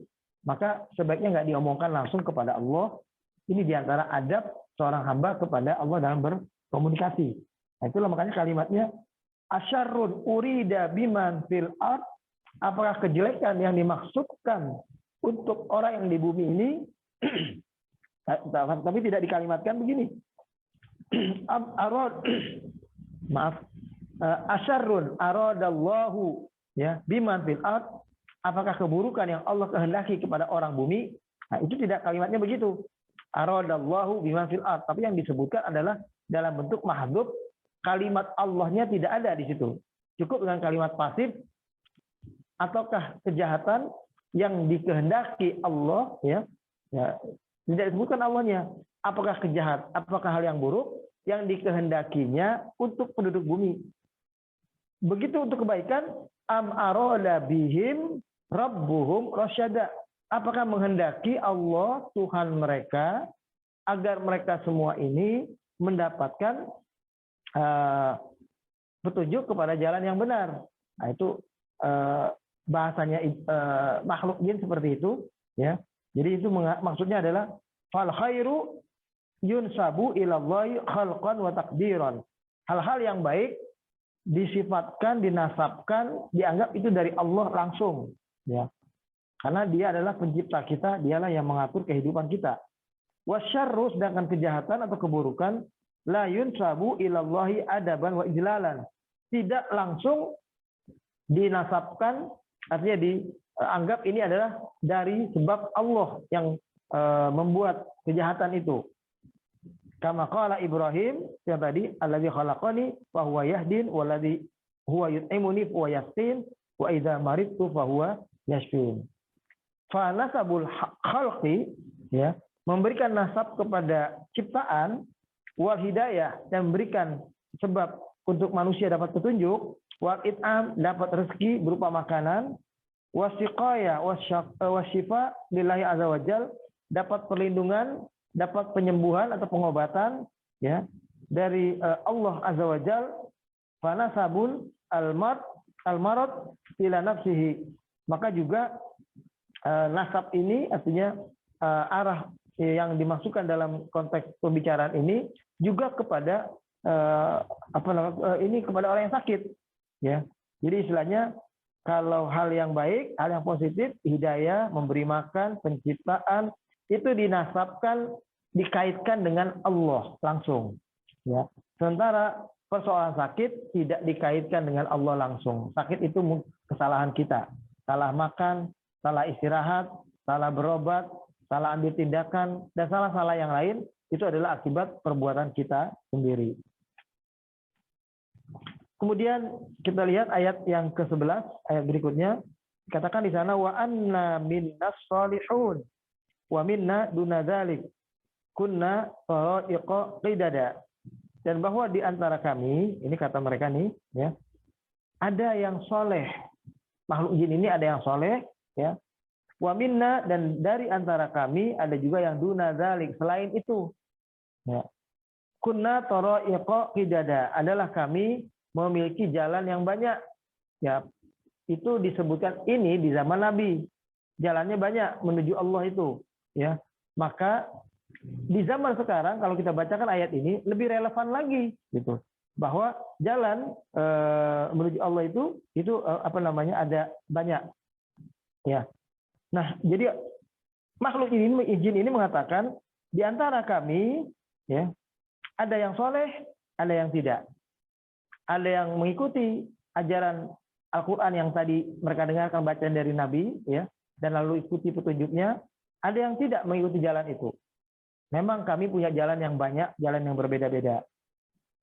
maka sebaiknya nggak diomongkan langsung kepada Allah. Ini diantara adab seorang hamba kepada Allah dalam berkomunikasi. Nah, itulah makanya kalimatnya asyarrun urida biman fil ard, apakah kejelekan yang dimaksudkan untuk orang yang di bumi ini, tapi tidak dikalimatkan begini. Asyarrun aradallahu, ya, biman fil ard, apakah keburukan yang Allah kehendaki kepada orang bumi. Nah, itu tidak kalimatnya begitu, aradallahu biman fil ard, tapi yang disebutkan adalah dalam bentuk mahdhuf, kalimat Allahnya tidak ada di situ. Cukup dengan kalimat pasif. Ataukah kejahatan yang dikehendaki Allah, ya, tidak disebutkan Allahnya. Apakah apakah hal yang buruk yang dikehendakinya untuk penduduk bumi. Begitu untuk kebaikan, am arada bihim rabbuhum rasyada. Apakah menghendaki Allah Tuhan mereka agar mereka semua ini mendapatkan petunjuk kepada jalan yang benar. Nah, itu bahasanya makhluk jin seperti itu, ya. Jadi itu maksudnya adalah fal khairu yunsabu ilallahi khalqan wa taqdiran. Hal-hal yang baik disifatkan, dinasabkan, dianggap itu dari Allah langsung, ya. Karena Dia adalah pencipta kita, Dialah yang mengatur kehidupan kita. Wasyarru, sedangkan kejahatan atau keburukan, la yunsabu ilallahi adaban wa ijlalan. Tidak langsung dinasabkan, artinya dianggap ini adalah dari sebab Allah yang membuat kejahatan itu. Kama qala Ibrahim, yang tadi, alladzi khalaqani fa huwa yahdin walladzi huwa yut'imuni fa huwa yasqin wa idza maridtu fa huwa yashfin. Fa nasabul khalqi, ya, memberikan nasab kepada ciptaan, wal hidayah, dan memberikan sebab untuk manusia dapat petunjuk, wal it'am, dapat rezeki berupa makanan, wasiqaya wasyifa lillahi azza wajal, dapat perlindungan, dapat penyembuhan atau pengobatan ya dari Allah azza wajal. Fanasabun al-marad ila nafsihi, maka juga nasab ini artinya arah yang dimasukkan dalam konteks pembicaraan ini juga kepada ini kepada orang yang sakit ya. Jadi istilahnya kalau hal yang baik, hal yang positif, hidayah, memberi makan, penciptaan itu dinasabkan, dikaitkan dengan Allah langsung ya. Sementara persoalan sakit tidak dikaitkan dengan Allah langsung. Sakit itu kesalahan kita. Salah makan, salah istirahat, salah berobat, salah ambil tindakan, dan salah-salah yang lain, itu adalah akibat perbuatan kita sendiri. Kemudian kita lihat ayat yang ke-11, ayat berikutnya. Katakan di sana, wa anna minnas salihun, wa minna duna dzalik, kunna tara'iqa qidada. Dan bahwa di antara kami, ini kata mereka nih, ya, ada yang soleh. Makhluk jin ini ada yang soleh, ya. Wa minna, dan dari antara kami ada juga yang duna dzalik, selain itu. Ya. Kunna tara'iqa qidada, adalah kami memiliki jalan yang banyak. Ya, itu disebutkan ini di zaman Nabi. Jalannya banyak menuju Allah itu, ya. Maka di zaman sekarang kalau kita bacakan ayat ini lebih relevan lagi gitu, bahwa jalan menuju Allah itu ada banyak ya. Nah, jadi makhluk ini, jin ini mengatakan di antara kami ya ada yang soleh, ada yang tidak, ada yang mengikuti ajaran Al-Quran yang tadi mereka dengarkan bacaan dari Nabi ya, dan lalu ikuti petunjuknya, ada yang tidak mengikuti jalan itu. Memang kami punya jalan yang banyak, jalan yang berbeda-beda.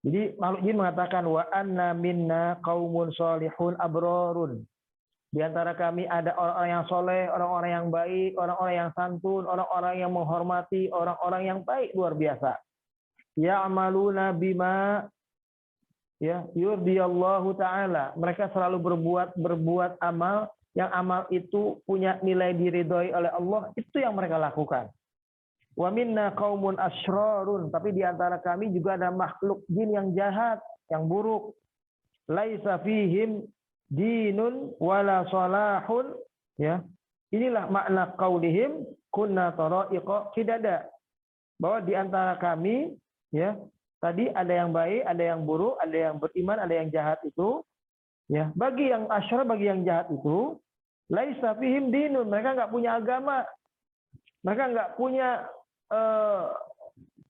Jadi makhluk jin mengatakan wa anna minna qaumun sholihun abrarun. Di antara kami ada orang-orang yang soleh, orang-orang yang baik, orang-orang yang santun, orang-orang yang menghormati, orang-orang yang baik luar biasa. Ya'maluna bima ya yurdiyallahu ta'ala. Mereka selalu berbuat amal, yang amal itu punya nilai diridhoi oleh Allah, itu yang mereka lakukan. Wa minna qaumun asyrarun, tapi di antara kami juga ada makhluk jin yang jahat, yang buruk. Laisa fihim dinun wala salahun ya. Inilah makna qaulihim kunna tara'iqa qidada. Bahwa di antara kami ya, tadi ada yang baik, ada yang buruk, ada yang beriman, ada yang jahat itu ya. Bagi yang asyrar, bagi yang jahat itu laisa fihim dinun, mereka enggak punya agama. Mereka enggak punya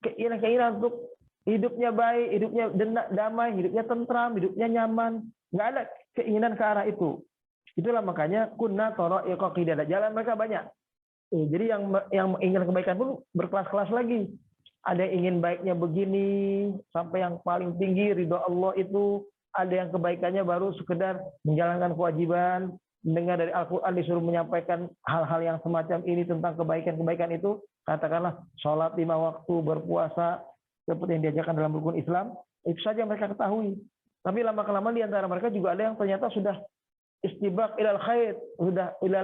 keinginan untuk hidupnya baik, hidupnya damai, hidupnya tentram, hidupnya nyaman. Nggak ada keinginan ke arah itu. Itulah makanya kunna tara'iqa qidada. Jalan mereka banyak. Jadi yang ingin kebaikan pun berkelas-kelas lagi. Ada yang ingin baiknya begini sampai yang paling tinggi ridho Allah itu. Ada yang kebaikannya baru sekedar menjalankan kewajiban, mendengar dari Al-Quran disuruh menyampaikan hal-hal yang semacam ini tentang kebaikan-kebaikan itu. Katakanlah sholat 5 waktu, berpuasa seperti yang diajarkan dalam rukun Islam, itu saja mereka ketahui. Tapi lama-kelamaan di antara mereka juga ada yang ternyata sudah istibaq ilal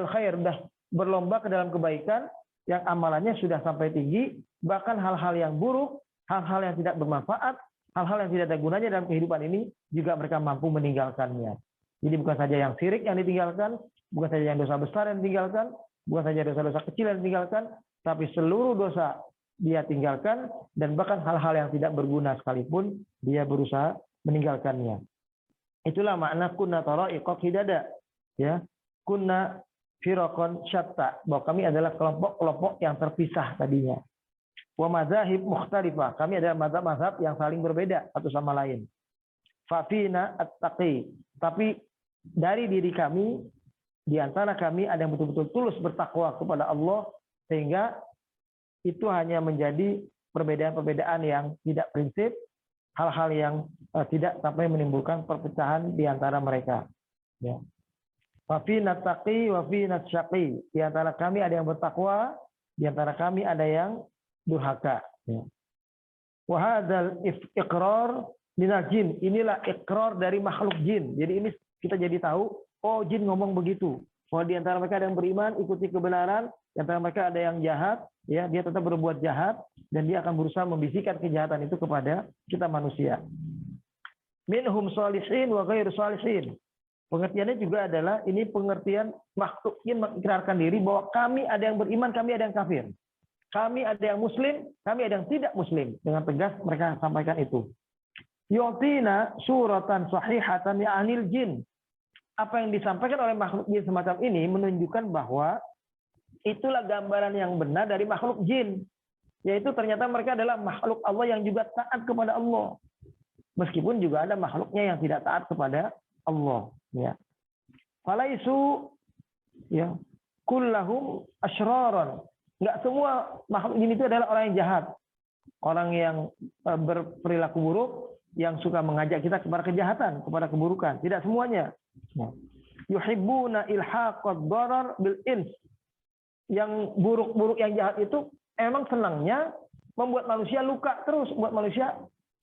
khair, sudah berlomba ke dalam kebaikan, yang amalannya sudah sampai tinggi, bahkan hal-hal yang buruk, hal-hal yang tidak bermanfaat, hal-hal yang tidak ada gunanya dalam kehidupan ini juga mereka mampu meninggalkannya. Jadi bukan saja yang syirik yang ditinggalkan, bukan saja yang dosa besar yang ditinggalkan, bukan saja dosa-dosa kecil yang ditinggalkan, tapi seluruh dosa dia tinggalkan, dan bahkan hal-hal yang tidak berguna sekalipun dia berusaha meninggalkannya. Itulah makna kunna tara'iqa qidada. Ya, kunna firaqan syatta, bahwa kami adalah kelompok-kelompok yang terpisah tadinya. Wa madzahib mukhtalifah, kami adalah mazhab-mazhab yang saling berbeda satu sama lain. Fafina at-taqi, tapi dari diri kami, di antara kami ada yang betul-betul tulus bertakwa kepada Allah, sehingga itu hanya menjadi perbedaan-perbedaan yang tidak prinsip, hal-hal yang tidak sampai menimbulkan perpecahan di antara mereka. Ya. Fafina at-taqi wa fina syaqi, di antara kami ada yang bertakwa, di antara kami ada yang durhaka. Ya. Wa hadzal iqrar minal jin, inilah ikrar dari makhluk jin. Jadi ini kita jadi tahu, oh jin ngomong begitu. Bahwa di antara mereka ada yang beriman, ikuti kebenaran, di antara mereka ada yang jahat, ya, dia tetap berbuat jahat dan dia akan berusaha membisikkan kejahatan itu kepada kita manusia. Minhum shalihin wa ghairu shalihin. Pengertiannya juga adalah ini pengertian makhluk yang mengikrarkan diri bahwa kami ada yang beriman, kami ada yang kafir. Kami ada yang muslim, kami ada yang tidak muslim. Dengan tegas mereka sampaikan itu. Yu'tina suratan sahihatan ya'anil jin. Apa yang disampaikan oleh makhluk jin semacam ini menunjukkan bahwa itulah gambaran yang benar dari makhluk jin. Yaitu ternyata mereka adalah makhluk Allah yang juga taat kepada Allah. Meskipun juga ada makhluknya yang tidak taat kepada Allah. Ya. Falaisu ya, kullahum asyraran. Enggak semua makhluk jin itu adalah orang yang jahat. Orang yang berperilaku buruk, yang suka mengajak kita kepada kejahatan, kepada keburukan. Tidak semuanya. Yuhibbuna ilhaqad darar bil ins. Yang buruk-buruk yang jahat itu emang senangnya membuat manusia luka terus, buat manusia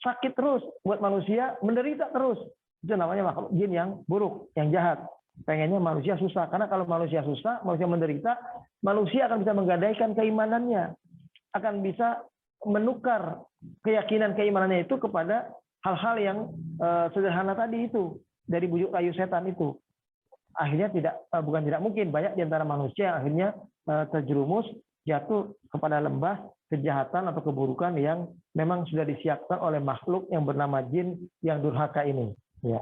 sakit terus, buat manusia menderita terus. Itu namanya makhluk jin yang buruk, yang jahat. Pengennya manusia susah, karena kalau manusia susah, manusia menderita, manusia akan bisa menggadaikan keimanannya, akan bisa menukar keyakinan keimanannya itu kepada hal-hal yang sederhana tadi itu, dari bujuk rayu setan itu. Akhirnya bukan tidak mungkin, banyak di antara manusia yang akhirnya terjerumus, jatuh kepada lembah kejahatan atau keburukan yang memang sudah disiapkan oleh makhluk yang bernama jin yang durhaka ini. Ya.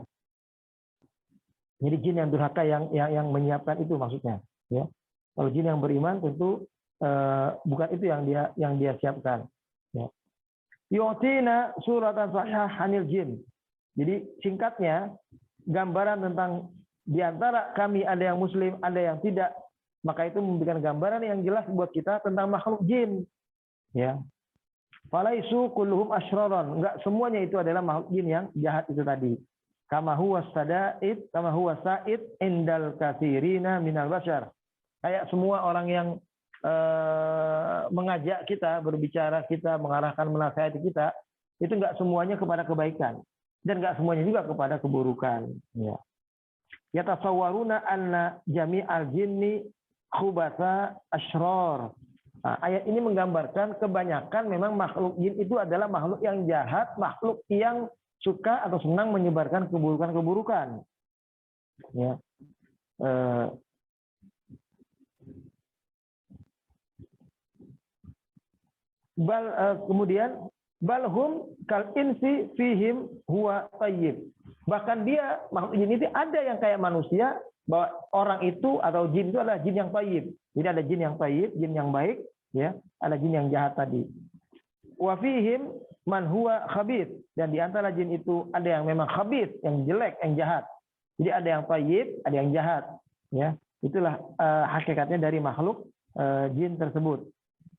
Jadi jin yang durhaka yang menyiapkan itu maksudnya. Ya. Kalau jin yang beriman tentu bukan itu yang dia siapkan. Ya. Yu'tina suratan sahihanil jin. Jadi singkatnya gambaran tentang di antara kami ada yang muslim, ada yang tidak, maka itu memberikan gambaran yang jelas buat kita tentang makhluk jin. Ya. Falaisu kulluhum asyraran. Enggak semuanya itu adalah makhluk jin yang jahat itu tadi. Kama huwa sa'id indal katsirina minal bashar. Kayak semua orang yang mengajak kita, berbicara kita, mengarahkan, menasihati kita, itu enggak semuanya kepada kebaikan dan enggak semuanya juga kepada keburukan. Ya. Yatasawwaruna anna jami'al jinni khubasa asyrar. Nah, ayat ini menggambarkan kebanyakan memang makhluk jin itu adalah makhluk yang jahat, makhluk yang suka atau senang menyebarkan keburukan-keburukan. Ya. Kemudian balhum kal insi fihim huwa tayyib. Bahkan dia makhluk jin itu ada yang kayak manusia, bahwa orang itu atau jin itu adalah jin yang tayyib. Jadi ada jin yang tayyib, jin yang baik, ya, ada jin yang jahat tadi. Wa fihim man huwa khabith, dan di antara jin itu ada yang memang khabith, yang jelek, yang jahat. Jadi ada yang tayyib, ada yang jahat, ya. Itulah hakikatnya dari makhluk jin tersebut.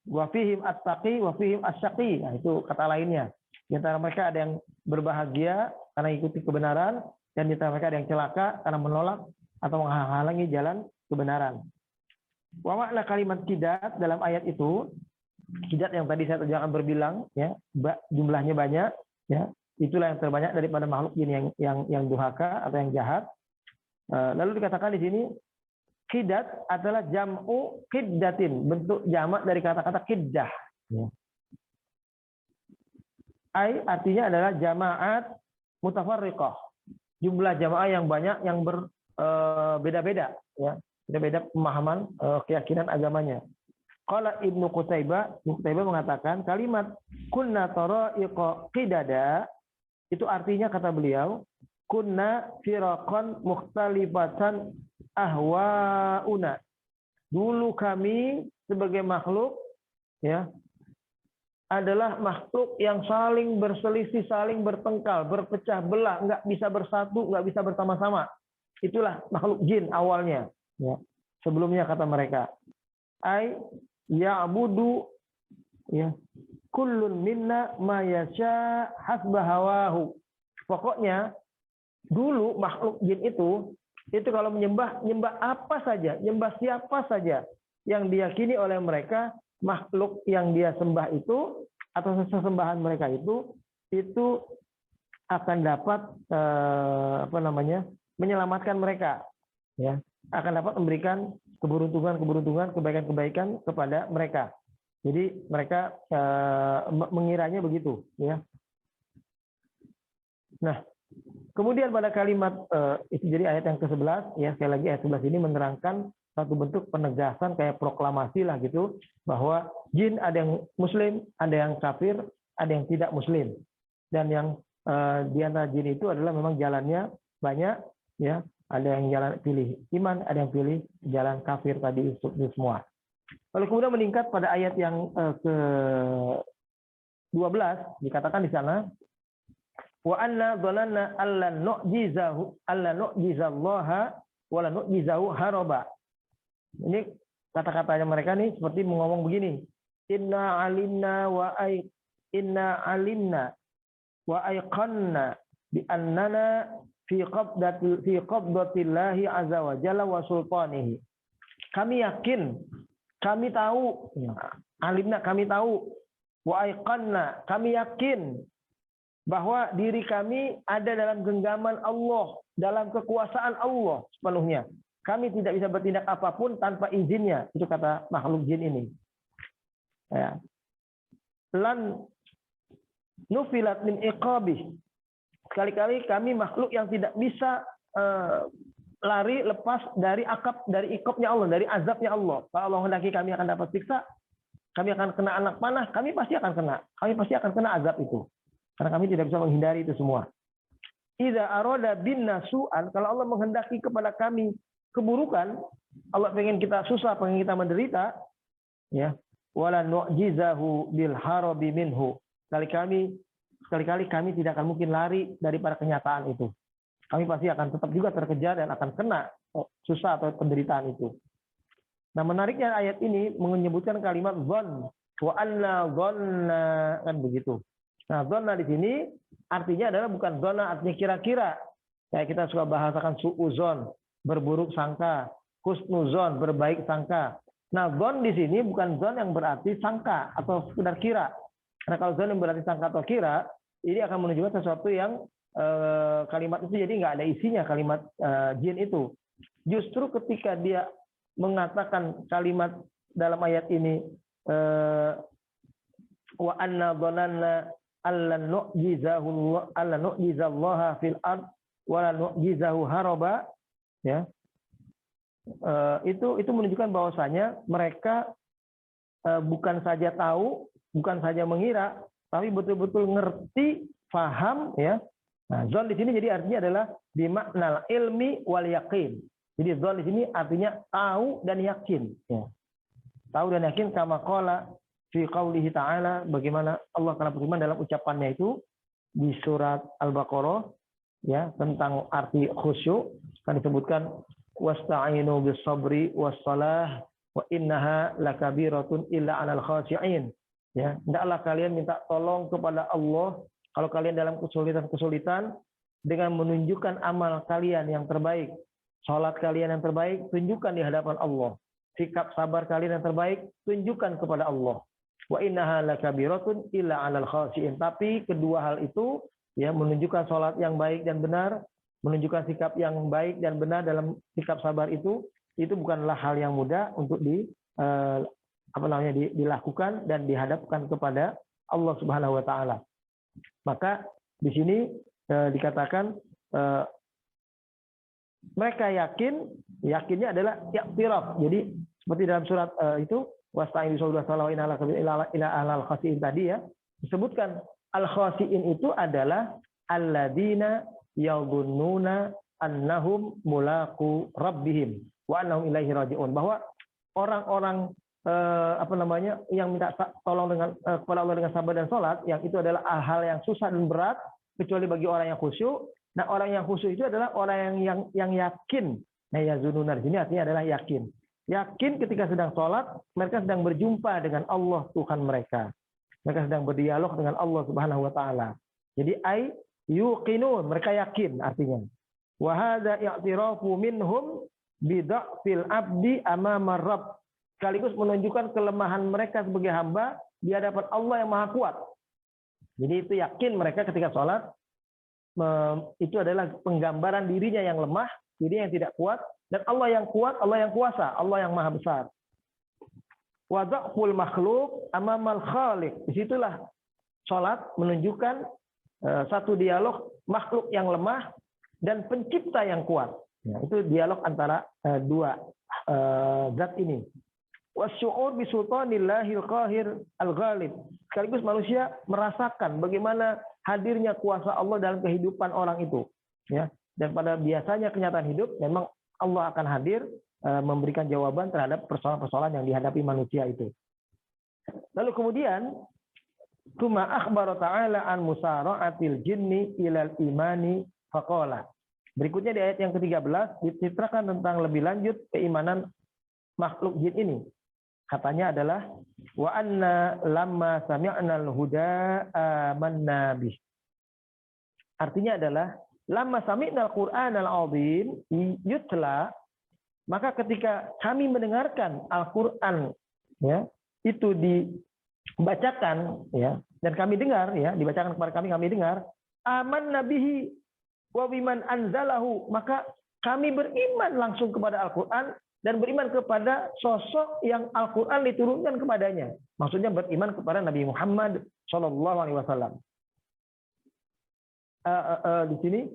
Wa fihim at-taqi wa fihim asy-syaqi. Nah, itu kata lainnya. Di antara mereka ada yang berbahagia karena ikuti kebenaran, dan di antara mereka ada yang celaka karena menolak atau menghalangi jalan kebenaran. Wa makna kalimat kidat dalam ayat itu, kidat yang tadi saya terjemahkan berbilang, ya, jumlahnya banyak, ya, itulah yang terbanyak daripada makhluk jin yang durhaka atau yang jahat. Lalu dikatakan di sini kidat adalah jam'u kiddatin, bentuk jamak dari kata-kata kiddah. Ya. Artinya adalah jamaat mutafarriqah, jumlah jamaah yang banyak yang berbeda-beda, ya, beda-beda pemahaman keyakinan agamanya. Qala Ibnu Qutaibah mengatakan kalimat kunna tara'iqa qidada itu artinya, kata beliau, kunna firaqan mukhtalifatan ahwauna. Dulu kami sebagai makhluk, ya, adalah makhluk yang saling berselisih, saling bertengkar, berpecah belah, nggak bisa bersatu, nggak bisa bersama-sama. Itulah makhluk jin awalnya. Ya. Sebelumnya kata mereka, ya'budu, ya, kullun minna ma yasha hasba hawahu. Pokoknya dulu makhluk jin itu kalau menyembah apa saja, nyembah siapa saja yang diyakini oleh mereka, makhluk yang dia sembah itu atau sesembahan mereka itu akan dapat menyelamatkan mereka, ya. akan dapat memberikan keberuntungan, kebaikan-kebaikan kepada mereka. Jadi mereka mengiranya begitu, ya. Nah, kemudian pada kalimat itu jadi ayat yang ke-11, ya, sekali lagi ayat 11 ini menerangkan satu bentuk penegasan kayak proklamasi lah gitu, bahwa jin ada yang muslim, ada yang kafir, ada yang tidak muslim. Dan yang di antara jin itu adalah memang jalannya banyak, ya. Ada yang jalan pilih iman, ada yang pilih jalan kafir tadi itu semua. Lalu kemudian meningkat pada ayat yang ke-12 dikatakan di sana, wa anna dhananna allan nu'jizallaha wa la nu'jizahu haraba. Ini kata-katanya mereka nih seperti ngomong begini, inna alimna wa aiqanna bi annana fi qabdatillahi azza wa jalla wa sultanihi. Kami yakin, kami tahu, alimna kami tahu, wa aiqanna kami yakin bahwa diri kami ada dalam genggaman Allah, dalam kekuasaan Allah sepenuhnya. Kami tidak bisa bertindak apapun tanpa izinnya. Itu kata makhluk jin ini. Ya. Lan nufilat min iqabih. Sekali-kali kami makhluk yang tidak bisa lari lepas dari iqabnya Allah, dari azabnya Allah. Kalau Allah hendaki kami akan dapat siksa, kami akan kena anak panah, kami pasti akan kena. Kami pasti akan kena azab itu. Karena kami tidak bisa menghindari itu semua. Idza arada binna su'an, kalau Allah menghendaki kepada kami keburukan, Allah pengen kita susah, pengen kita menderita, ya. Wala nu'jizahu bil harabi minhu. Sekali-kali kami tidak akan mungkin lari daripada kenyataan itu. Kami pasti akan tetap juga terkejar dan akan kena susah atau penderitaan itu. Nah, menariknya ayat ini menyebutkan kalimat dzan, wa anna dzanna, kan begitu. Nah, dzanna di sini artinya adalah bukan dzanna artinya kira-kira. Kayak kita suka bahasakan suudzon, berburuk sangka, husnuzon, berbaik sangka. Nah, dzan di sini bukan dzan yang berarti sangka atau sekedar kira. Karena kalau dzan yang berarti sangka atau kira, ini akan menunjukkan sesuatu yang kalimat itu jadi nggak ada isinya, kalimat jin itu. Justru ketika dia mengatakan kalimat dalam ayat ini wa anna dhananna allan nu'jizallaha fil ard wa la nu'jizahu haraba, ya. Itu menunjukkan bahwasanya mereka bukan saja tahu, bukan saja mengira, tapi betul-betul ngerti, paham, ya. Nah, dzan di sini jadi artinya adalah bimaknal ilmi wal yaqin. Jadi dzan di sini artinya tahu dan yakin, ya. Tahu dan yakin kama qala fi qaulihi ta'ala, bagaimana Allah telah berfirman dalam ucapannya itu di surat Al-Baqarah, ya, tentang arti khusyuk, kan disebutkan wasta'inu bis sabri was salah wa innaha lakabiratun illa 'alal khashi'in. Ya, hendaklah kalian minta tolong kepada Allah kalau kalian dalam kesulitan-kesulitan dengan menunjukkan amal kalian yang terbaik, salat kalian yang terbaik, tunjukkan di hadapan Allah. Sikap sabar kalian yang terbaik, tunjukkan kepada Allah. Wa innaha lakabiratun illa 'alal khashi'in. Tapi kedua hal itu, ya, menunjukkan salat yang baik dan benar, menunjukkan sikap yang baik dan benar dalam sikap sabar itu bukanlah hal yang mudah untuk dilakukan dan dihadapkan kepada Allah Subhanahu wa taala. Maka di sini dikatakan mereka yakinnya adalah i'tiraf. Jadi seperti dalam surat itu wasta'in bisollah sallallahu ila alal khasiin tadi, ya, disebutkan al khasiin itu adalah alladzina yadhunnuna annahum mulaqu rabbihim wa annahum ilaihi raji'un, bahwa orang-orang yang minta tolong dengan kepada Allah dengan sabar dan sholat, yang itu adalah hal yang susah dan berat kecuali bagi orang yang khusyuk. Nah, orang yang khusyuk itu adalah orang yang yakin. Nah, yazununa di sini artinya adalah yakin. Yakin ketika sedang sholat, mereka sedang berjumpa dengan Allah Tuhan mereka. Mereka sedang berdialog dengan Allah Subhanahu wa taala. Jadi yuqinun, mereka yakin artinya. Wa hadza i'tirafu minhum bi dha'fil abdi amama rabb. Sekaligus menunjukkan kelemahan mereka sebagai hamba di hadapan Allah yang Maha Kuat. Jadi itu yakin mereka ketika sholat, itu adalah penggambaran dirinya yang lemah, dirinya yang tidak kuat, Dan Allah yang kuat, Allah yang kuasa, Allah yang maha besar. Wa dha'ful makhluk amamal khaliq. Disitulah salat menunjukkan satu dialog makhluk yang lemah dan pencipta yang kuat. Ya, itu dialog antara dua zat ini. Wasyu'ur bi sultanillahil qahir al-ghalib. Sekaligus manusia merasakan bagaimana hadirnya kuasa Allah dalam kehidupan orang itu. Ya, dan pada biasanya kenyataan hidup memang Allah akan hadir memberikan jawaban terhadap persoalan-persoalan yang dihadapi manusia itu. Lalu kemudian kuma akhbara ta'ala an musara'atil jinni ilal imani faqala. Berikutnya di ayat yang ke-13 diceritakan tentang lebih lanjut keimanan makhluk jin ini. Katanya adalah wa anna lamma sami'nal huda amanna bih. Artinya adalah lamma sami'nal Qur'anal 'azim yutla, maka ketika kami mendengarkan Al-Qur'an ya, itu dibacakan ya, dan kami dengar ya, dibacakan kepada kami dengar, amanna bihi wa biman anzalahu, maka kami beriman langsung kepada Al-Qur'an dan beriman kepada sosok yang Al-Qur'an diturunkan kepadanya. Maksudnya beriman kepada Nabi Muhammad sallallahu alaihi wasallam. Di sini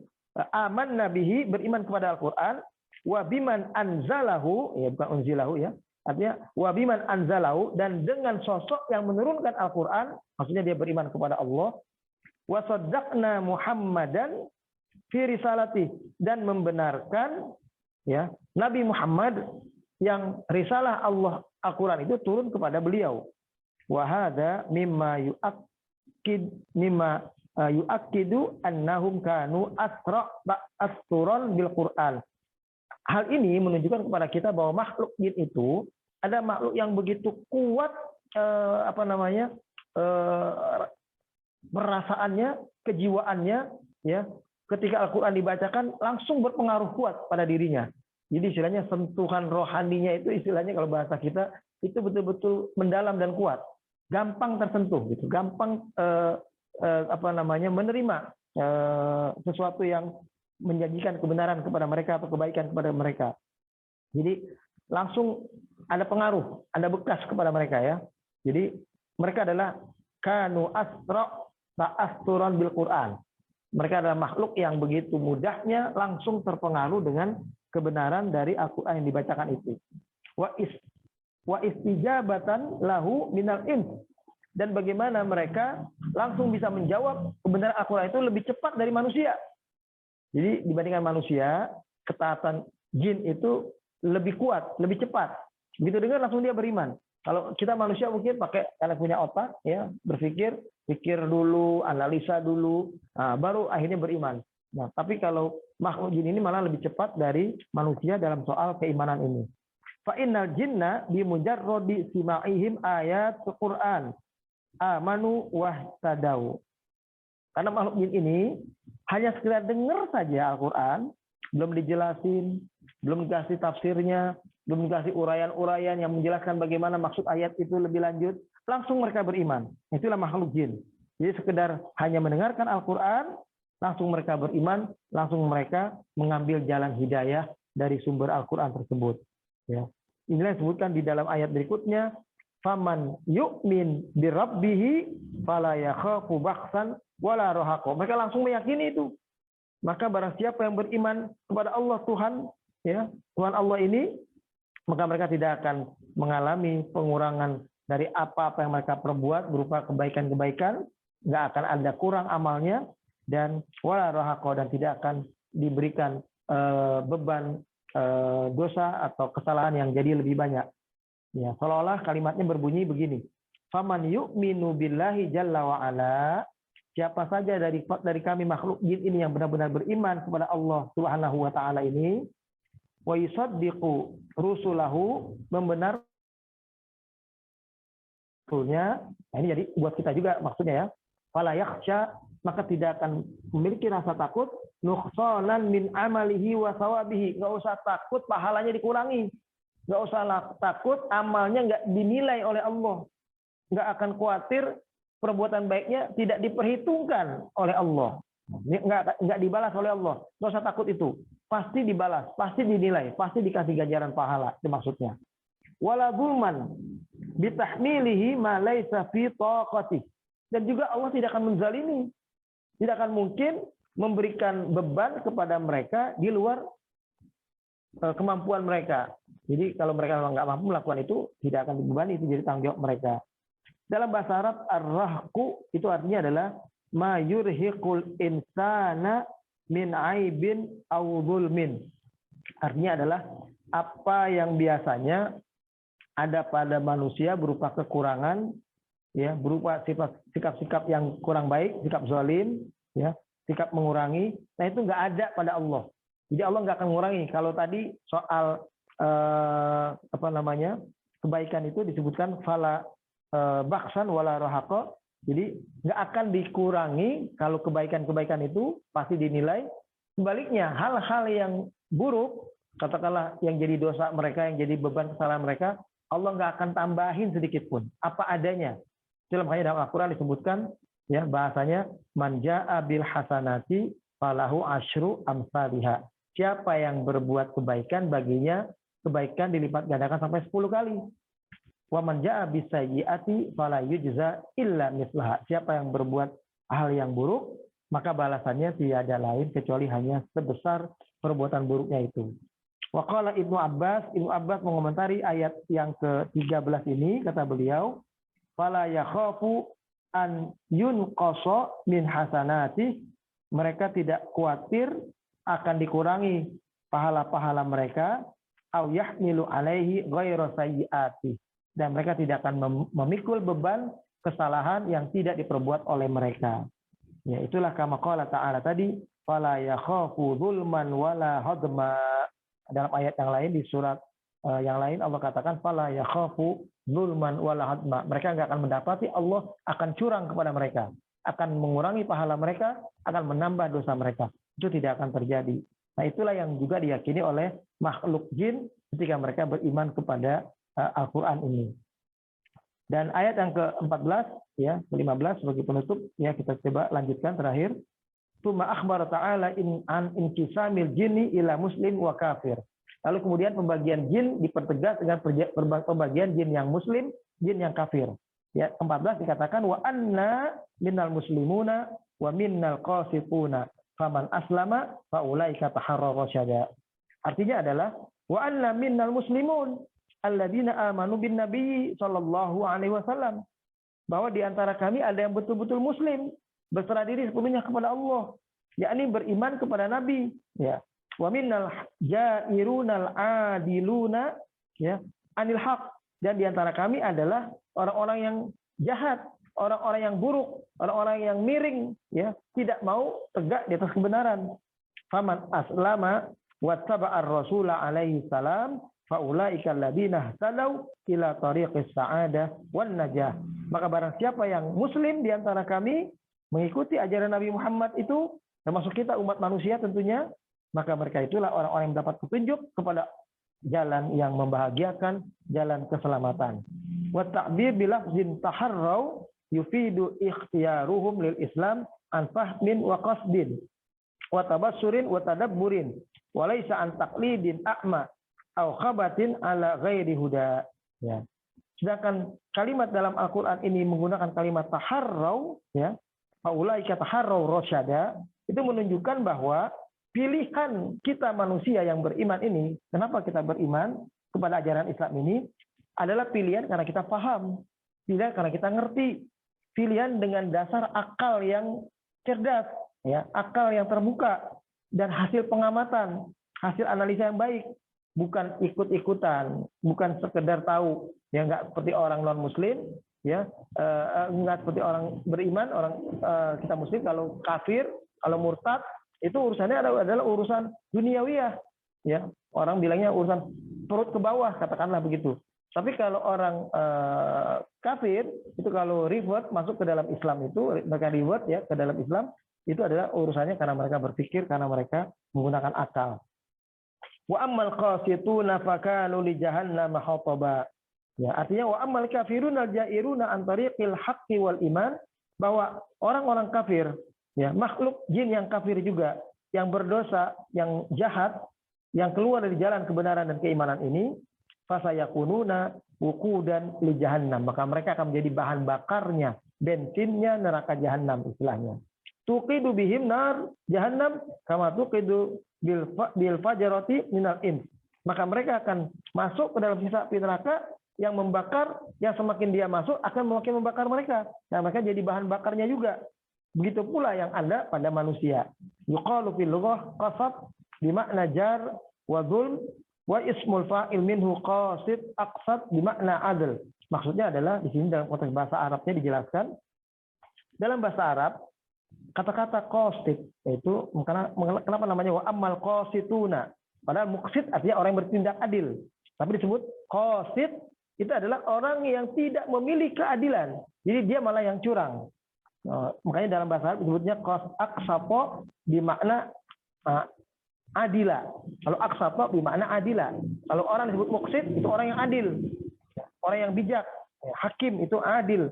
amanna bihi, beriman kepada Al-Qur'an, wa biman anzalahu, ya bukan unzilahu ya. Artinya wa biman anzalahu, dan dengan sosok yang menurunkan Al-Qur'an, maksudnya dia beriman kepada Allah. Wa saddaqna Muhammadan fi risalati, dan membenarkan ya Nabi Muhammad yang risalah Allah Al-Qur'an itu turun kepada beliau. Wa hadza mimma yu'akkidu annahum kanu asturan bil Qur'an. Hal ini menunjukkan kepada kita bahwa makhluk jin itu ada makhluk yang begitu kuat perasaannya, kejiwaannya ya. Ketika Al-Qur'an dibacakan langsung berpengaruh kuat pada dirinya. Jadi istilahnya sentuhan rohaninya itu, istilahnya kalau bahasa kita itu betul-betul mendalam dan kuat. Gampang tersentuh gitu, gampang menerima sesuatu yang menjanjikan kebenaran kepada mereka atau kebaikan kepada mereka. Jadi langsung ada pengaruh, ada bekas kepada mereka ya. Jadi mereka adalah kanu asra ta'asturan bil Qur'an. Mereka adalah makhluk yang begitu mudahnya langsung terpengaruh dengan kebenaran dari Al-Qur'an yang dibacakan itu. Wa istijabatan lahu minal ins, dan bagaimana mereka langsung bisa menjawab kebenaran Al-Qur'an itu lebih cepat dari manusia. Jadi dibandingkan manusia, ketaatan jin itu lebih kuat, lebih cepat. Begitu dengar langsung dia beriman. Kalau kita manusia mungkin pakai, karena punya otak, ya pikir dulu, analisa dulu, baru akhirnya beriman. Nah, tapi kalau makhluk jin ini malah lebih cepat dari manusia dalam soal keimanan ini. Fa innal jinna bi mujarradi sima'ihim ayat Qur'an amanu wahtadau. Karena makhluk jin ini hanya sekedar dengar saja Al-Qur'an, belum dijelasin, belum dikasih tafsirnya, belum dikasih uraian-uraian yang menjelaskan bagaimana maksud ayat itu lebih lanjut, langsung mereka beriman. Itulah makhluk jin. Jadi sekedar hanya mendengarkan Al-Qur'an, langsung mereka beriman, langsung mereka mengambil jalan hidayah dari sumber Al-Qur'an tersebut. Ya. Inilah yang disebutkan di dalam ayat berikutnya, faman yu'min bi rabbih fala yakhafu bakhsan wala rahaqa. Mereka langsung meyakini itu. Maka barang siapa yang beriman kepada Allah Tuhan, ya, Tuhan Allah ini, maka mereka tidak akan mengalami pengurangan dari apa-apa yang mereka perbuat berupa kebaikan-kebaikan, nggak akan ada kurang amalnya, dan wala rahaqa, dan tidak akan diberikan beban dosa atau kesalahan yang jadi lebih banyak. Ya, seolah-olah kalimatnya berbunyi begini. Faman yu'minu billahi jalla wa ala, siapa saja dari kami makhluk jin ini yang benar-benar beriman kepada Allah Subhanahu wa taala ini, wa yusaddiqu rusulahu, membenarkan rasulnya. Nah, ini jadi buat kita juga maksudnya ya. Fala yakhsha, maka tidak akan memiliki rasa takut nuqsanan min amalihi wa sawabihi. Enggak usah takut pahalanya dikurangi. Enggak usah takut amalnya enggak dinilai oleh Allah. Enggak akan khawatir perbuatan baiknya tidak diperhitungkan oleh Allah. Enggak dibalas oleh Allah. Enggak usah takut itu. pasti dibalas, pasti dinilai, pasti dikasih ganjaran pahala, itu maksudnya. Wala zulman bitahmilihi ma laisa fi taqati. Dan juga Allah tidak akan menzalimi, tidak akan mungkin memberikan beban kepada mereka di luar kemampuan mereka. Jadi kalau mereka nggak mampu melakukan itu, tidak akan dibebani, itu jadi tanggung jawab mereka. Dalam bahasa Arab, ar-rahku itu artinya adalah ma yurhiqul insana min aibin aw zulmin. Artinya adalah apa yang biasanya ada pada manusia berupa kekurangan, ya, berupa sikap-sikap yang kurang baik, sikap zalim, ya, sikap mengurangi. Nah itu nggak ada pada Allah. Jadi Allah nggak akan mengurangi. Kalau tadi soal kebaikan itu disebutkan fala baksan wala rohako. Jadi nggak akan dikurangi kalau kebaikan-kebaikan itu pasti dinilai. Sebaliknya hal-hal yang buruk, katakanlah yang jadi dosa mereka, yang jadi beban kesalahan mereka, Allah nggak akan tambahin sedikit pun, apa adanya. Dalam Al-Quran disebutkan, ya, bahasanya man jaa bil hasanati falahu asyru amsalihha. Siapa yang berbuat kebaikan, baginya kebaikan dilipat gandakan sampai 10 kali. Wa man jaa bis sayyiati fala yujza illa mislaha. Siapa yang berbuat hal yang buruk, maka balasannya tiada lain kecuali hanya sebesar perbuatan buruknya itu. Wa qala Ibnu Abbas mengomentari ayat yang ke-13 ini, kata beliau, fala yakhafu an yunqasa min hasanati. Mereka tidak khawatir akan dikurangi pahala-pahala mereka, au yahmilu alaihi ghairu sayyiati. Dan mereka tidak akan memikul beban kesalahan yang tidak diperbuat oleh mereka. Ya, itulah kama qala ta'ala tadi, fala yakhafu zulman wala hadma. Dalam ayat yang lain di surat yang lain Allah katakan fala yakhafu zulman wala hadma. Mereka enggak akan mendapati Allah akan curang kepada mereka, akan mengurangi pahala mereka, akan menambah dosa mereka. Itu tidak akan terjadi. Nah, itulah yang juga diyakini oleh makhluk jin ketika mereka beriman kepada Al-Quran ini. Dan ayat yang ke-14, ya, ke-15 sebagai penutup, ya, kita coba lanjutkan terakhir. Tsumma akhbara ta'ala an inqisamil jinni ila muslim wa kafir. Lalu kemudian pembagian jin dipertegas dengan pembagian jin yang muslim, jin yang kafir. Ya, 14 dikatakan wa anna minnal muslimuna wa minnal qasituna faman aslama fa ulaika taharraw rasyada. Artinya adalah wa anna minnal muslimun alladzina amanu bin nabi sallallahu alaihi wasallam, bahwa di antara kami ada yang betul-betul muslim, berserah diri sepenuhnya kepada Allah, yakni beriman kepada nabi, ya. Wa minnal jairunal adiluna, ya, anil haq, dan di antara kami adalah orang-orang yang jahat, orang-orang yang buruk, orang-orang yang miring, ya, tidak mau tegak di atas kebenaran. Faman aslama wattaba'ar rasula alaihi salam faulaika alladziina ihtadaw ila tariqis sa'adah wan najah. Maka barang siapa yang muslim di antara kami, mengikuti ajaran Nabi Muhammad itu, termasuk kita umat manusia tentunya, maka mereka itulah orang-orang yang mendapat petunjuk kepada jalan yang membahagiakan, jalan keselamatan. Wa ta'bir bilafzin taharraw yufidu ikhtiyaruhum lil Islam an fahmin wa qasdin wa tabassurin wa tadabburin wa laisa an taqlidin a'ma aw khabatin ala ghairi huda. Ya. Sedangkan kalimat dalam Al-Qur'an ini menggunakan kalimat taharraw, ya, faulaika taharraw rasyada, itu menunjukkan bahwa pilihan kita manusia yang beriman ini, kenapa kita beriman kepada ajaran Islam ini, adalah pilihan karena kita paham, pilihan karena kita ngerti, pilihan dengan dasar akal yang cerdas, ya, akal yang terbuka, dan hasil pengamatan, hasil analisa yang baik, bukan ikut-ikutan, bukan sekedar tahu, ya, nggak seperti orang non Muslim, ya, nggak seperti orang beriman, orang kita Muslim kalau kafir, kalau murtad, itu urusannya adalah urusan duniawiyah, ya, orang bilangnya urusan perut ke bawah, katakanlah begitu. Tapi kalau orang kafir itu kalau revert masuk ke dalam Islam itu, mereka revert, ya, ke dalam Islam, itu adalah urusannya karena mereka berpikir, karena mereka menggunakan akal. Wa ammal qasituna fakanu li jahannam hataba. Ya, artinya wa ammal kafiruna jairuna an tariqil haqqi wal iman, bahwa orang-orang kafir, ya, makhluk jin yang kafir juga, yang berdosa, yang jahat, yang keluar dari jalan kebenaran dan keimanan ini, fasayakununa wuqudan li jahannam, maka mereka akan menjadi bahan bakarnya, bensinnya neraka jahanam istilahnya. Tuqidu bihim nar jahannam kama tuqidu bil fajarati minal ins. Maka mereka akan masuk ke dalam sisa api neraka yang membakar, yang semakin dia masuk akan semakin membakar mereka. Nah, mereka jadi bahan bakarnya juga. Begitu pula yang ada pada manusia. Yuqalu fil lughah qasab bimakna jar wa dzulm wa ismul fa'il minhu qasid aqsad bimakna adl. Maksudnya adalah di sini dalam konteks bahasa Arabnya dijelaskan. Dalam bahasa Arab kata-kata qasid itu kenapa namanya wa ammal qasituna? Padahal muqsid artinya orang yang bertindak adil. Tapi disebut qasid itu adalah orang yang tidak memilih keadilan. Jadi dia malah yang curang. Makanya dalam bahasa Arab disebutnya aqsapo bimakna adila. Kalau aqsapo bimakna adila. Kalau orang disebut muqsid itu orang yang adil. Orang yang bijak. Hakim itu adil.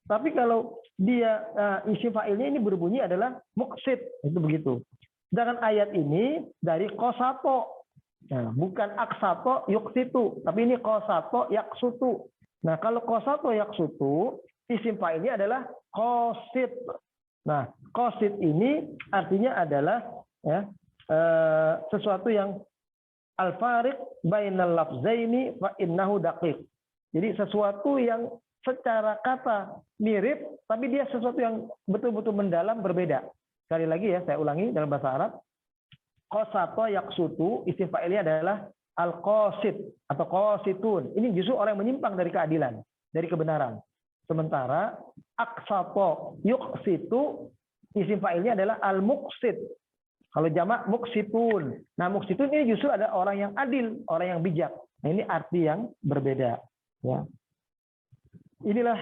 Tapi kalau dia isim fa'ilnya ini berbunyi adalah muqsid, itu begitu. Sedangkan ayat ini dari qasato. Nah, bukan aksato yuksitu, tapi ini qasato yaksutu. Nah, kalau qasato yaksutu, isim fa'ilnya adalah qasid. Nah, qasid ini artinya adalah ya, sesuatu yang al-fariq bainal lafzaini fa innahu daqiq. Jadi sesuatu yang secara kata mirip, tapi dia sesuatu yang betul-betul mendalam berbeda. Sekali lagi ya, saya ulangi dalam bahasa Arab. Qasato yaksutu, isim fa'ilnya adalah al-qasid atau qasitun. Ini justru orang yang menyimpang dari keadilan, dari kebenaran. Sementara aksato yuksitu, isim fa'ilnya adalah al-muqsid. Kalau jamak muqsitun. Nah, muqsitun ini justru ada orang yang adil, orang yang bijak. Nah, ini arti yang berbeda. Ya. Inilah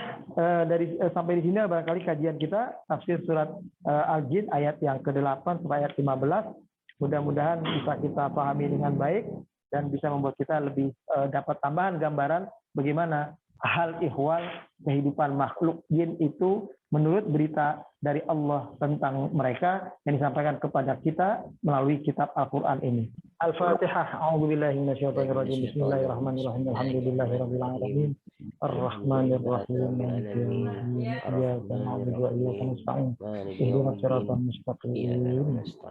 sampai di sini barangkali kajian kita tafsir surat Al-Jin ayat yang ke-8 sampai ayat 15. Mudah-mudahan bisa kita pahami dengan baik dan bisa membuat kita lebih dapat tambahan gambaran bagaimana hal ihwal kehidupan makhluk jin itu menurut berita dari Allah tentang mereka yang disampaikan kepada kita melalui kitab Al-Qur'an ini. Al-Fatihah. A'udzubillahi minasyaitonirrajim. Bismillahirrahmanirrahim. Alhamdulillahirabbil alamin. Ar-Rahmanir-Rahim. Iyyaka na'budu wa iyyaka nasta'in. Ihdinas siratal mustaqim.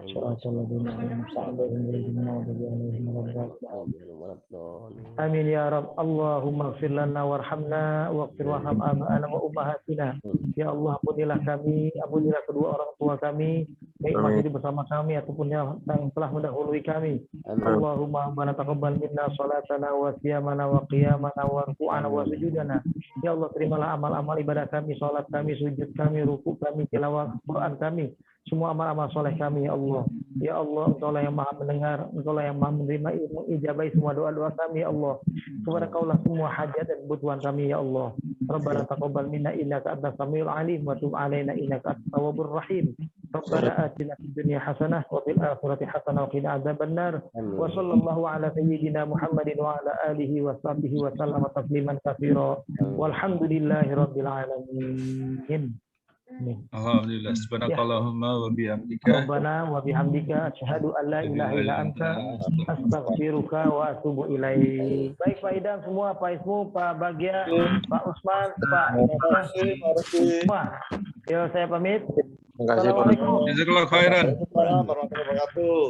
Shiratal ladzina an'amta 'alaihim ghairil maghdubi 'alaihim waladdallin. Amin ya Rabb. Allahumma ighfir lana warhamna waghfir warham aba'ana wa ummahatina. Ya Allah, ampunilah kami, ampunilah kedua orang tua kami, baik masih bersama kami ataupun yang telah mendahului kami. Allahumma rabbana taqabbal minna salatana wa siyamana wa qiyamana wa ruku'ana wa sujudana. Ya Allah, terimalah amal-amal ibadah kami, salat kami, sujud kami, ruku kami, tilawah Quran kami, semua amal-amal soleh kami, ya Allah. Ya Allah, Engkau lah yang maha mendengar, Engkau lah yang maha menerima, mengijabahi semua doa-doa kami, ya Allah. Kepada Kaulah semua hajat dan kebutuhan kami, ya Allah. Rabbana taqabbal minna innaka antas samiul alim wa tub alaina innaka antat tawwabur rahim. Rabbana atina fid dunya hasanah wa fil akhirati hasanah wa qina adzabannar. Wa sallallahu ala sayyidina Muhammadin wa ala alihi wa sahbihi wa sallama tasliman katsira. Walhamdulillahi rabbil alamin. Alhamdulillah. Subhanakallahumma wa bihamdika. Rabbana wa bihamdika asyhadu an la ilaha illa anta astaghfiruka wa atubu ilaik. Baik Pak Idam semua, Pak Ismu, Pak Bagja, Pak Usman, Pak Pak. Yo, saya pamit. Terima kasih. Assalamualaikum. Jazakallahu khairan. Warahmatullahi wabarakatuh.